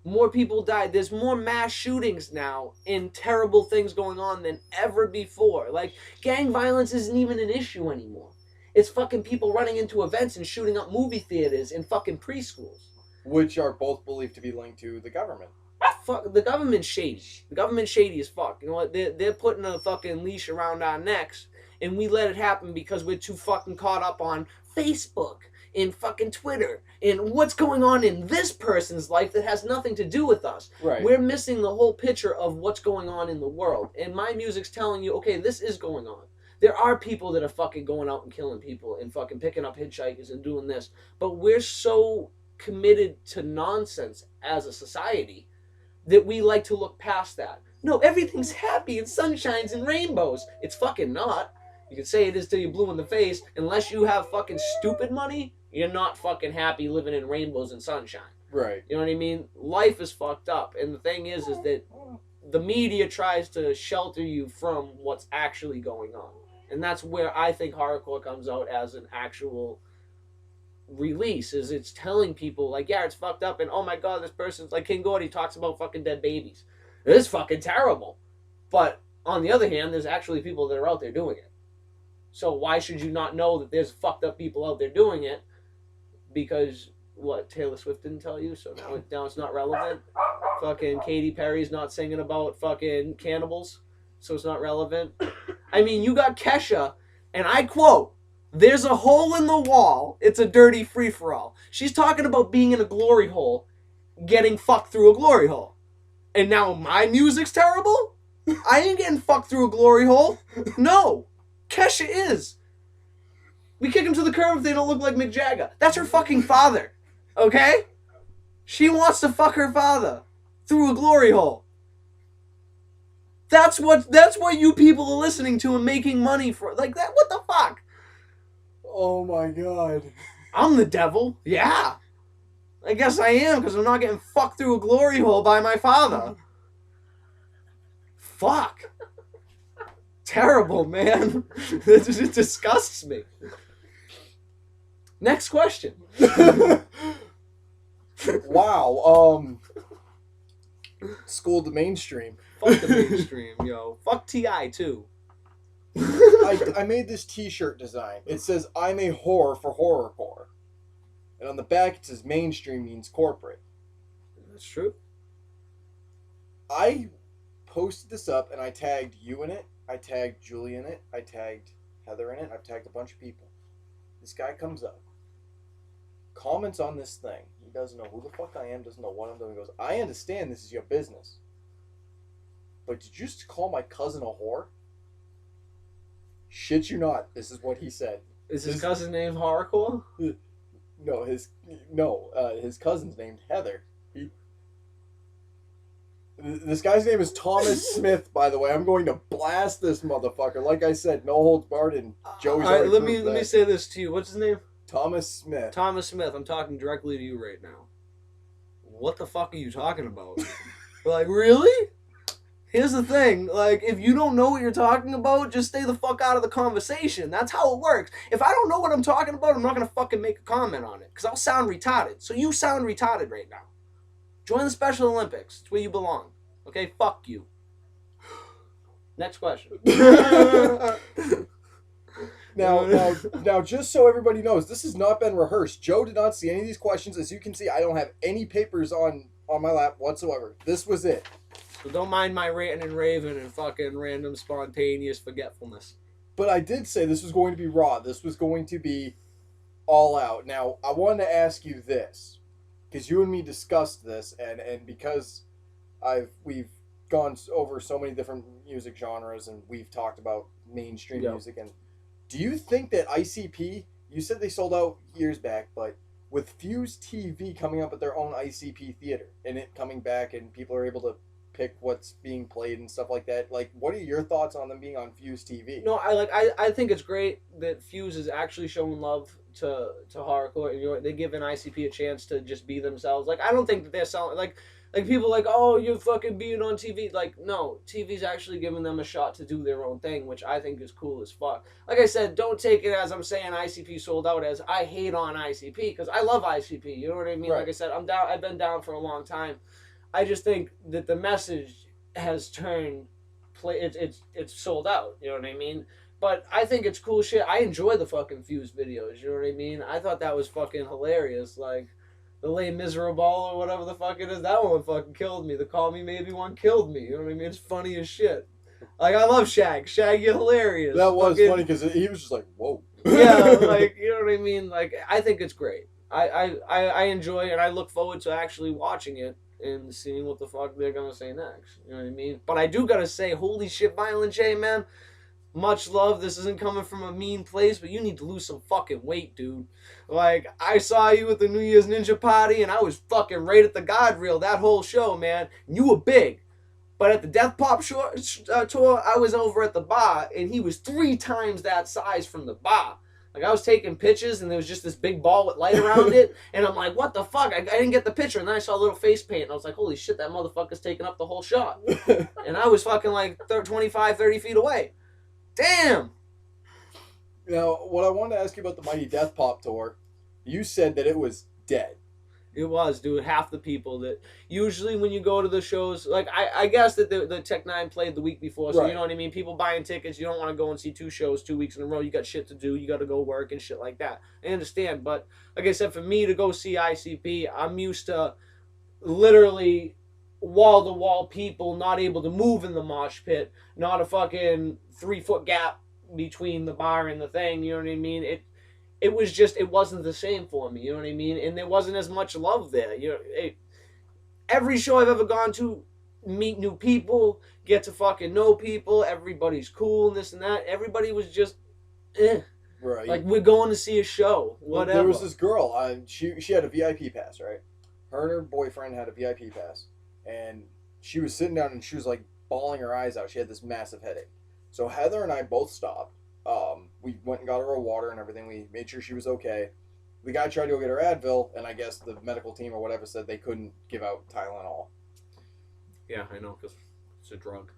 S2: More people die. There's more mass shootings now and terrible things going on than ever before. Like, gang violence isn't even an issue anymore. It's fucking people running into events and shooting up movie theaters and fucking preschools.
S1: Which are both believed to be linked to the government.
S2: Fuck, the government's shady. The government's shady as fuck. You know what? They're putting a fucking leash around our necks, and we let it happen because we're too fucking caught up on Facebook and fucking Twitter and what's going on in this person's life that has nothing to do with us.
S1: Right.
S2: We're missing the whole picture of what's going on in the world. And my music's telling you, okay, this is going on. There are people that are fucking going out and killing people and fucking picking up hitchhikers and doing this. But we're so committed to nonsense as a society that we like to look past that. No, everything's happy and sunshines and rainbows. It's fucking not. You can say it is till you're blue in the face. Unless you have fucking stupid money, you're not fucking happy living in rainbows and sunshine.
S1: Right.
S2: You know what I mean? Life is fucked up. And the thing is that the media tries to shelter you from what's actually going on. And that's where I think horrorcore comes out as an actual release, is it's telling people, like, yeah, it's fucked up, and oh my god, this person's, like King Gordy talks about fucking dead babies. It is fucking terrible. But on the other hand, there's actually people that are out there doing it. So why should you not know that there's fucked up people out there doing it? Because, what, Taylor Swift didn't tell you, so now it's not relevant? Fucking Katy Perry's not singing about fucking cannibals, so it's not relevant? I mean, you got Kesha, and I quote, "There's a hole in the wall, it's a dirty free-for-all." She's talking about being in a glory hole, getting fucked through a glory hole. And now my music's terrible? I ain't getting fucked through a glory hole. No. Kesha is. We kick them to the curb if they don't look like Mick Jagger. That's her fucking father. Okay? She wants to fuck her father through a glory hole. That's what you people are listening to and making money for. Like that, what the fuck?
S1: Oh my god.
S2: I'm the devil. Yeah. I guess I am, because I'm not getting fucked through a glory hole by my father. Fuck. Terrible, man. It disgusts me. Next question.
S1: Wow. School the mainstream.
S2: Fuck the mainstream, yo. Fuck T.I. too.
S1: I made this t-shirt design. It says, "I'm a whore for horrorcore." And on the back it says mainstream means corporate.
S2: That's true.
S1: I posted this up and I tagged you in it. I tagged Julie in it. I tagged Heather in it. I've tagged a bunch of people. This guy comes up, comments on this thing. He doesn't know who the fuck I am, doesn't know what I'm doing. He goes, "I understand this is your business, but did you just call my cousin a whore?" Shit you not. This is what he said.
S2: Is his cousin named Horrorcore?
S1: No, his cousin's named Heather. This guy's name is Thomas Smith, by the way. I'm going to blast this motherfucker. Like I said, no holds barred, and Joey's
S2: All right,
S1: already
S2: let
S1: proved
S2: me
S1: that.
S2: say this to you. What's his name?
S1: Thomas Smith.
S2: Thomas Smith. I'm talking directly to you right now. What the fuck are you talking about? Like, really? Here's the thing, like, if you don't know what you're talking about, just stay the fuck out of the conversation. That's how it works. If I don't know what I'm talking about, I'm not gonna fucking make a comment on it, because I'll sound retarded. So you sound retarded right now. Join the Special Olympics. It's where you belong. Okay, fuck you. Next question.
S1: Now, just so everybody knows, this has not been rehearsed. Joe did not see any of these questions. As you can see, I don't have any papers on my lap whatsoever. This was it.
S2: So don't mind my ranting and raving and fucking random spontaneous forgetfulness.
S1: But I did say this was going to be raw. This was going to be all out. Now, I wanted to ask you this, because you and me discussed this, and because we've gone over so many different music genres, and we've talked about mainstream music. And do you think that ICP? You said they sold out years back, but with Fuse TV coming up at their own ICP theater and it coming back, and people are able to pick what's being played and stuff like that. Like, what are your thoughts on them being on Fuse TV?
S2: No, I think it's great that Fuse is actually showing love to horrorcore, and they're giving ICP a chance to just be themselves. Like, I don't think that they're selling like people like, oh, you're fucking being on TV. Like, no, TV's actually giving them a shot to do their own thing, which I think is cool as fuck. Like I said, don't take it as I'm saying ICP sold out as I hate on ICP, because I love ICP. You know what I mean? Right. Like I said, I'm down. I've been down for a long time. I just think that the message has turned, it's sold out. You know what I mean? But I think it's cool shit. I enjoy the fucking Fuse videos. You know what I mean? I thought that was fucking hilarious. Like, the Les Miserables or whatever the fuck it is, that one fucking killed me. The Call Me Maybe one killed me. You know what I mean? It's funny as shit. Like, I love Shag. Shag, you're hilarious.
S1: That was funny because he was just like, whoa.
S2: Yeah, like, you know what I mean? Like, I think it's great. I enjoy it, and I look forward to actually watching it and seeing what the fuck they're gonna say next. You know what I mean? But I do gotta say, holy shit, Violent J, man. Much love. This isn't coming from a mean place, but you need to lose some fucking weight, dude. Like, I saw you at the New Year's Ninja Party, and I was fucking right at the guardrail that whole show, man. You were big. But at the Death Pop tour, I was over at the bar, and he was 3 times that size from the bar. Like, I was taking pictures, and there was just this big ball with light around it, and I'm like, what the fuck? I didn't get the picture, and then I saw a little face paint, and I was like, holy shit, that motherfucker's taking up the whole shot. And I was fucking like 25, 30 feet away. Damn!
S1: Now, what I wanted to ask you about the Mighty Death Pop tour, you said that it was dead.
S2: It was, dude. Half the people that usually when you go to the shows, like I guess that the Tech Nine played the week before, so
S1: Right.
S2: you know what I mean. People buying tickets, you don't want to go and see 2 shows 2 weeks in a row. You got shit to do. You got to go work and shit like that. I understand, but like I said, for me to go see ICP, I'm used to literally wall to wall people not able to move in the mosh pit, not a fucking 3-foot gap between the bar and the thing. You know what I mean? It was just, it wasn't the same for me, you know what I mean? And there wasn't as much love there. You know, every show I've ever gone to, meet new people, get to fucking know people, everybody's cool and this and that. Everybody was just,
S1: Right.
S2: like, we're going to see a show, whatever.
S1: There was this girl, she had a VIP pass, right? Her and her boyfriend had a VIP pass, and she was sitting down and she was like bawling her eyes out. She had this massive headache. So Heather and I both stopped. We went and got her a water and everything. We made sure she was okay. The guy tried to go get her Advil, and I guess the medical team or whatever said they couldn't give out Tylenol.
S2: Yeah, I know, because it's a drug.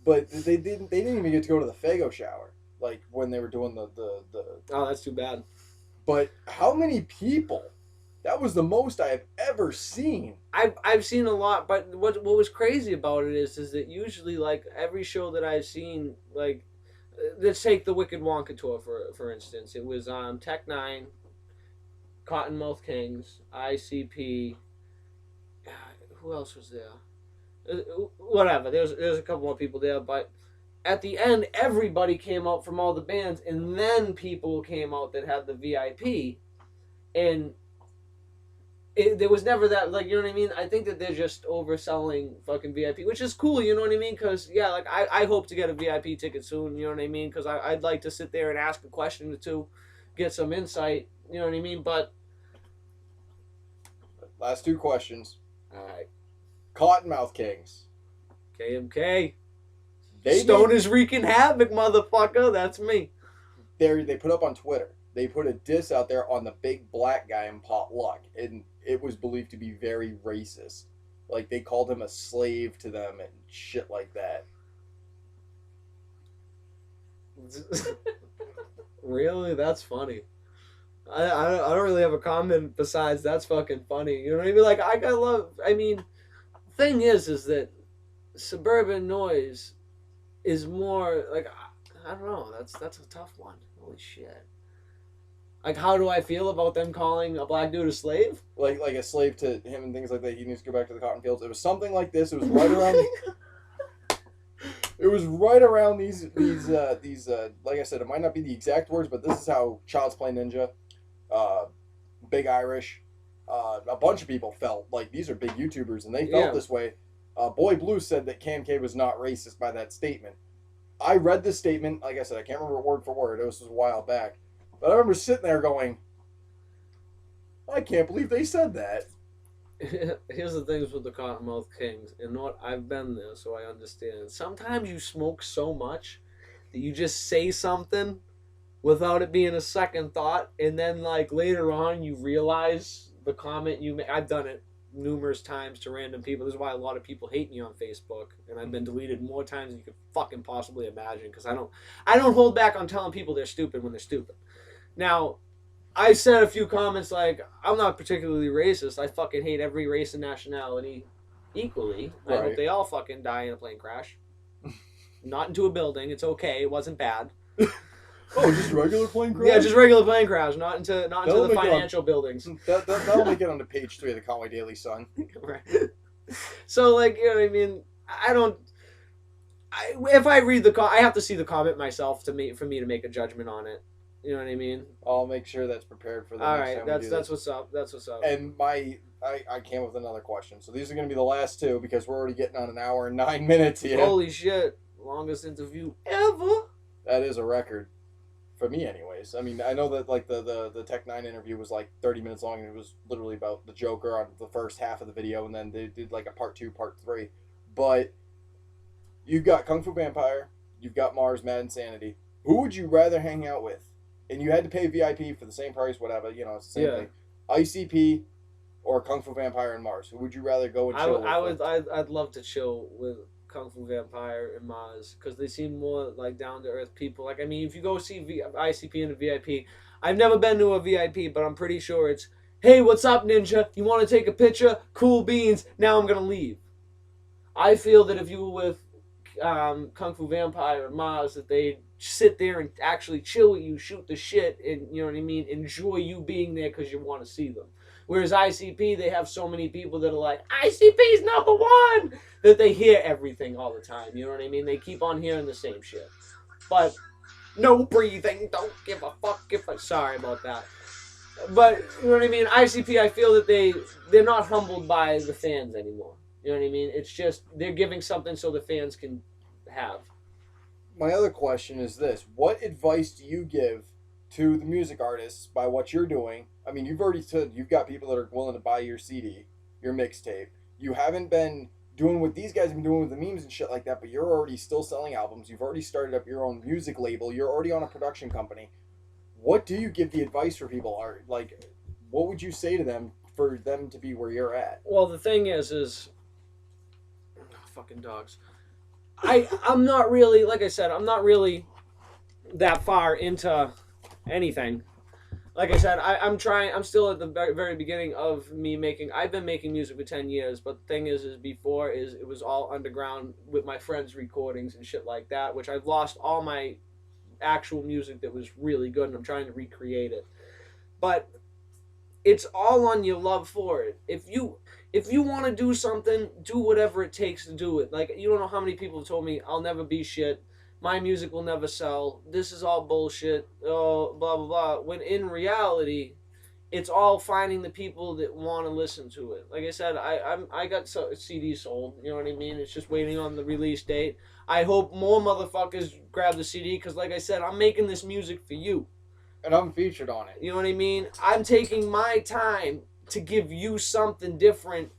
S1: But they didn't even get to go to the Fago shower, like when they were doing the
S2: Oh, that's too bad.
S1: But how many people? That was the most I have ever seen.
S2: I've seen a lot, but what was crazy about it is that usually, like, every show that I've seen, like, let's take the Wicked Wonka tour for instance. It was Tech Nine, Cottonmouth Kings, ICP. Who else was there? Whatever. There's a couple more people there, but at the end, everybody came out from all the bands, and then people came out that had the VIP, and there was never that, like, you know what I mean? I think that they're just overselling fucking VIP, which is cool, you know what I mean? Because, yeah, like, I hope to get a VIP ticket soon, you know what I mean? Because I'd like to sit there and ask a question or two, get some insight, you know what I mean? But,
S1: Last 2 questions.
S2: alright,
S1: Cottonmouth Kings.
S2: KMK.
S1: They
S2: Stone is wreaking havoc, motherfucker. That's me.
S1: they put up on Twitter. They put a diss out there on the big black guy in Potluck, and it was believed to be very racist. Like, they called him a slave to them and shit like that.
S2: Really? That's funny. I don't really have a comment besides that's fucking funny. You know what I mean? Like, I mean, thing is that suburban noise is more, like, I don't know. That's a tough one. Holy shit. Like, how do I feel about them calling a black dude a slave?
S1: Like a slave to him and things like that. He needs to go back to the cotton fields. It was something like this. It was right around. It was right around these. Like I said, it might not be the exact words, but this is how Child's Play Ninja, Big Irish, a bunch of people felt like these are big YouTubers, and they felt this way. Boy Blue said that KMK was not racist by that statement. I read this statement. Like I said, I can't remember word for word. It was a while back. But I remember sitting there going, I can't believe they said that.
S2: Here's the things with the Cottonmouth Kings, and what I've been there, so I understand. Sometimes you smoke so much that you just say something without it being a second thought, and then, like, later on you realize the comment you made. I've done it numerous times to random people. This is why a lot of people hate me on Facebook, and I've been deleted more times than you could fucking possibly imagine, because I don't hold back on telling people they're stupid when they're stupid. Now, I said a few comments like, I'm not particularly racist. I fucking hate every race and nationality equally.
S1: Right.
S2: I hope they all fucking die in a plane crash. Not into a building. It's okay. It wasn't bad.
S1: Oh, just regular plane crash?
S2: Yeah, just regular plane crash. Not into
S1: That'll
S2: the
S1: make it
S2: financial buildings.
S1: That'll make it onto page 3 of the Conway Daily Sun.
S2: Right. So, like, you know what I mean? If I read I have to see the comment myself for me to make a judgment on it. You know what I mean?
S1: I'll make sure that's prepared for the
S2: All
S1: next
S2: right,
S1: time we do
S2: that's
S1: this.
S2: what's up. That's what's up.
S1: And I came up with another question. So these are going to be the last 2 because we're already getting on an hour and 9 minutes here.
S2: Holy shit. Longest interview ever.
S1: That is a record. For me, anyways. I mean, I know that, like, the Tech 9 interview was, like, 30 minutes long, and it was literally about the Joker on the first half of the video, and then they did, like, a part 2, part 3. But you've got Kung Fu Vampire, you've got Mars, Mad Insanity. Who would you rather hang out with? and you had to pay VIP for the same price, whatever, you know, it's the same
S2: Yeah.
S1: thing. ICP or Kung Fu Vampire and Mars, who would you rather go and chill with?
S2: I'd love to chill with Kung Fu Vampire and Maz because they seem more like down to earth people. Like, I mean, if you go see ICP and a VIP, I've never been to a VIP, but I'm pretty sure it's, hey, what's up, Ninja? You want to take a picture? Cool beans. Now I'm gonna leave. I feel that if you were with Kung Fu Vampire and Maz, that they sit there and actually chill with you, shoot the shit, and you know what I mean, enjoy you being there because you want to see them. Whereas ICP, they have so many people that are like, ICP's number one, that they hear everything all the time. You know what I mean? They keep on hearing the same shit. But no breathing, don't give a fuck if I... Sorry about that. But, you know what I mean? ICP, I feel that they're not humbled by the fans anymore. You know what I mean? It's just, they're giving something so the fans can have.
S1: My other question is this. What advice do you give to the music artists by what you're doing? I mean, you've already said you've got people that are willing to buy your CD, your mixtape. You haven't been doing what these guys have been doing with the memes and shit like that, but you're already still selling albums. You've already started up your own music label. You're already on a production company. What do you give the advice for people? Are like, what would you say to them for them to be where you're at?
S2: Well, the thing is fucking dogs. I'm not really, like I said, I'm not really that far into anything. Like I said, I'm still at the very, very beginning of me making, I've been making music for 10 years, but the thing is before it was all underground with my friends' recordings and shit like that, which I've lost all my actual music that was really good, and I'm trying to recreate it. But it's all on your love for it. If you want to do something, do whatever it takes to do it. Like, you don't know how many people have told me, I'll never be shit, my music will never sell, this is all bullshit, oh, blah, blah, blah. When in reality, it's all finding the people that want to listen to it. Like I said, I got CDs sold, you know what I mean? It's just waiting on the release date. I hope more motherfuckers grab the CD, because like I said, I'm making this music for you.
S1: And I'm featured on it.
S2: You know what I mean? I'm taking my time to give you something different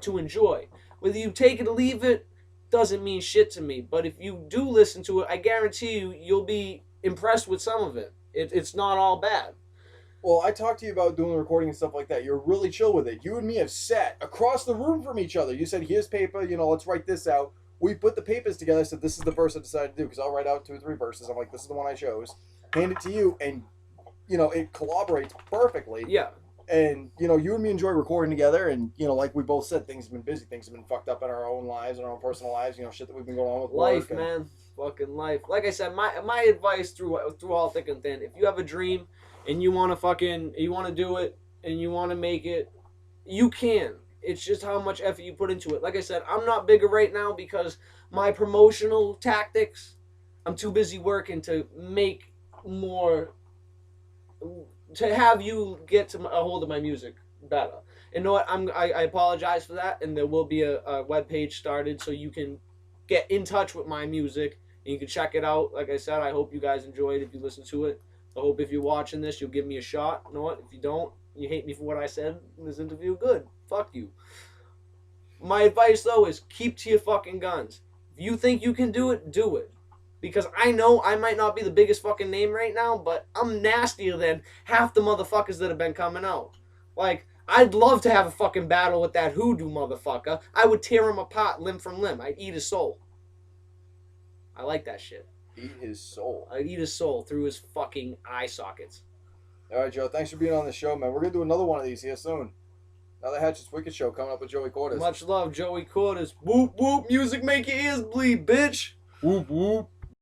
S2: to enjoy. Whether you take it or leave it, doesn't mean shit to me. But if you do listen to it, I guarantee you'll be impressed with some of it. It's not all bad.
S1: Well, I talked to you about doing the recording and stuff like that. You're really chill with it. You and me have sat across the room from each other. You said, here's paper, let's write this out. We put the papers together, said this is the verse I decided to do, because I'll write out 2 or 3 verses. I'm like, this is the one I chose. Hand it to you, and, it collaborates perfectly.
S2: Yeah.
S1: And, you and me enjoy recording together, and, like we both said, things have been busy. Things have been fucked up in our own lives and our own personal lives, shit that we've been going on with
S2: life,
S1: work.
S2: Man. Fucking life. Like I said, my advice through all thick and thin, if you have a dream and you want to do it and you want to make it, you can. It's just how much effort you put into it. Like I said, I'm not bigger right now because my promotional tactics, I'm too busy working to make more, to have you get to a hold of my music better. And you know what? I apologize for that, and there will be a webpage started so you can get in touch with my music and you can check it out. Like I said, I hope you guys enjoyed it if you listen to it. I hope if you're watching this, you'll give me a shot. You know what? If you don't, you hate me for what I said in this interview, good. Fuck you. My advice, though, is keep to your fucking guns. If you think you can do it, do it. Because I know I might not be the biggest fucking name right now, but I'm nastier than half the motherfuckers that have been coming out. Like, I'd love to have a fucking battle with that hoodoo motherfucker. I would tear him apart limb from limb. I'd eat his soul. I like that shit.
S1: Eat his soul.
S2: I'd eat his soul through his fucking eye sockets.
S1: All right, Joe. Thanks for being on the show, man. We're going to do another one of these here soon. Another Hatchet's Wicked Show coming up with Joey Qurterz.
S2: Much love, Joey Qurterz. Whoop, whoop. Music make your ears bleed, bitch.
S1: Whoop, whoop.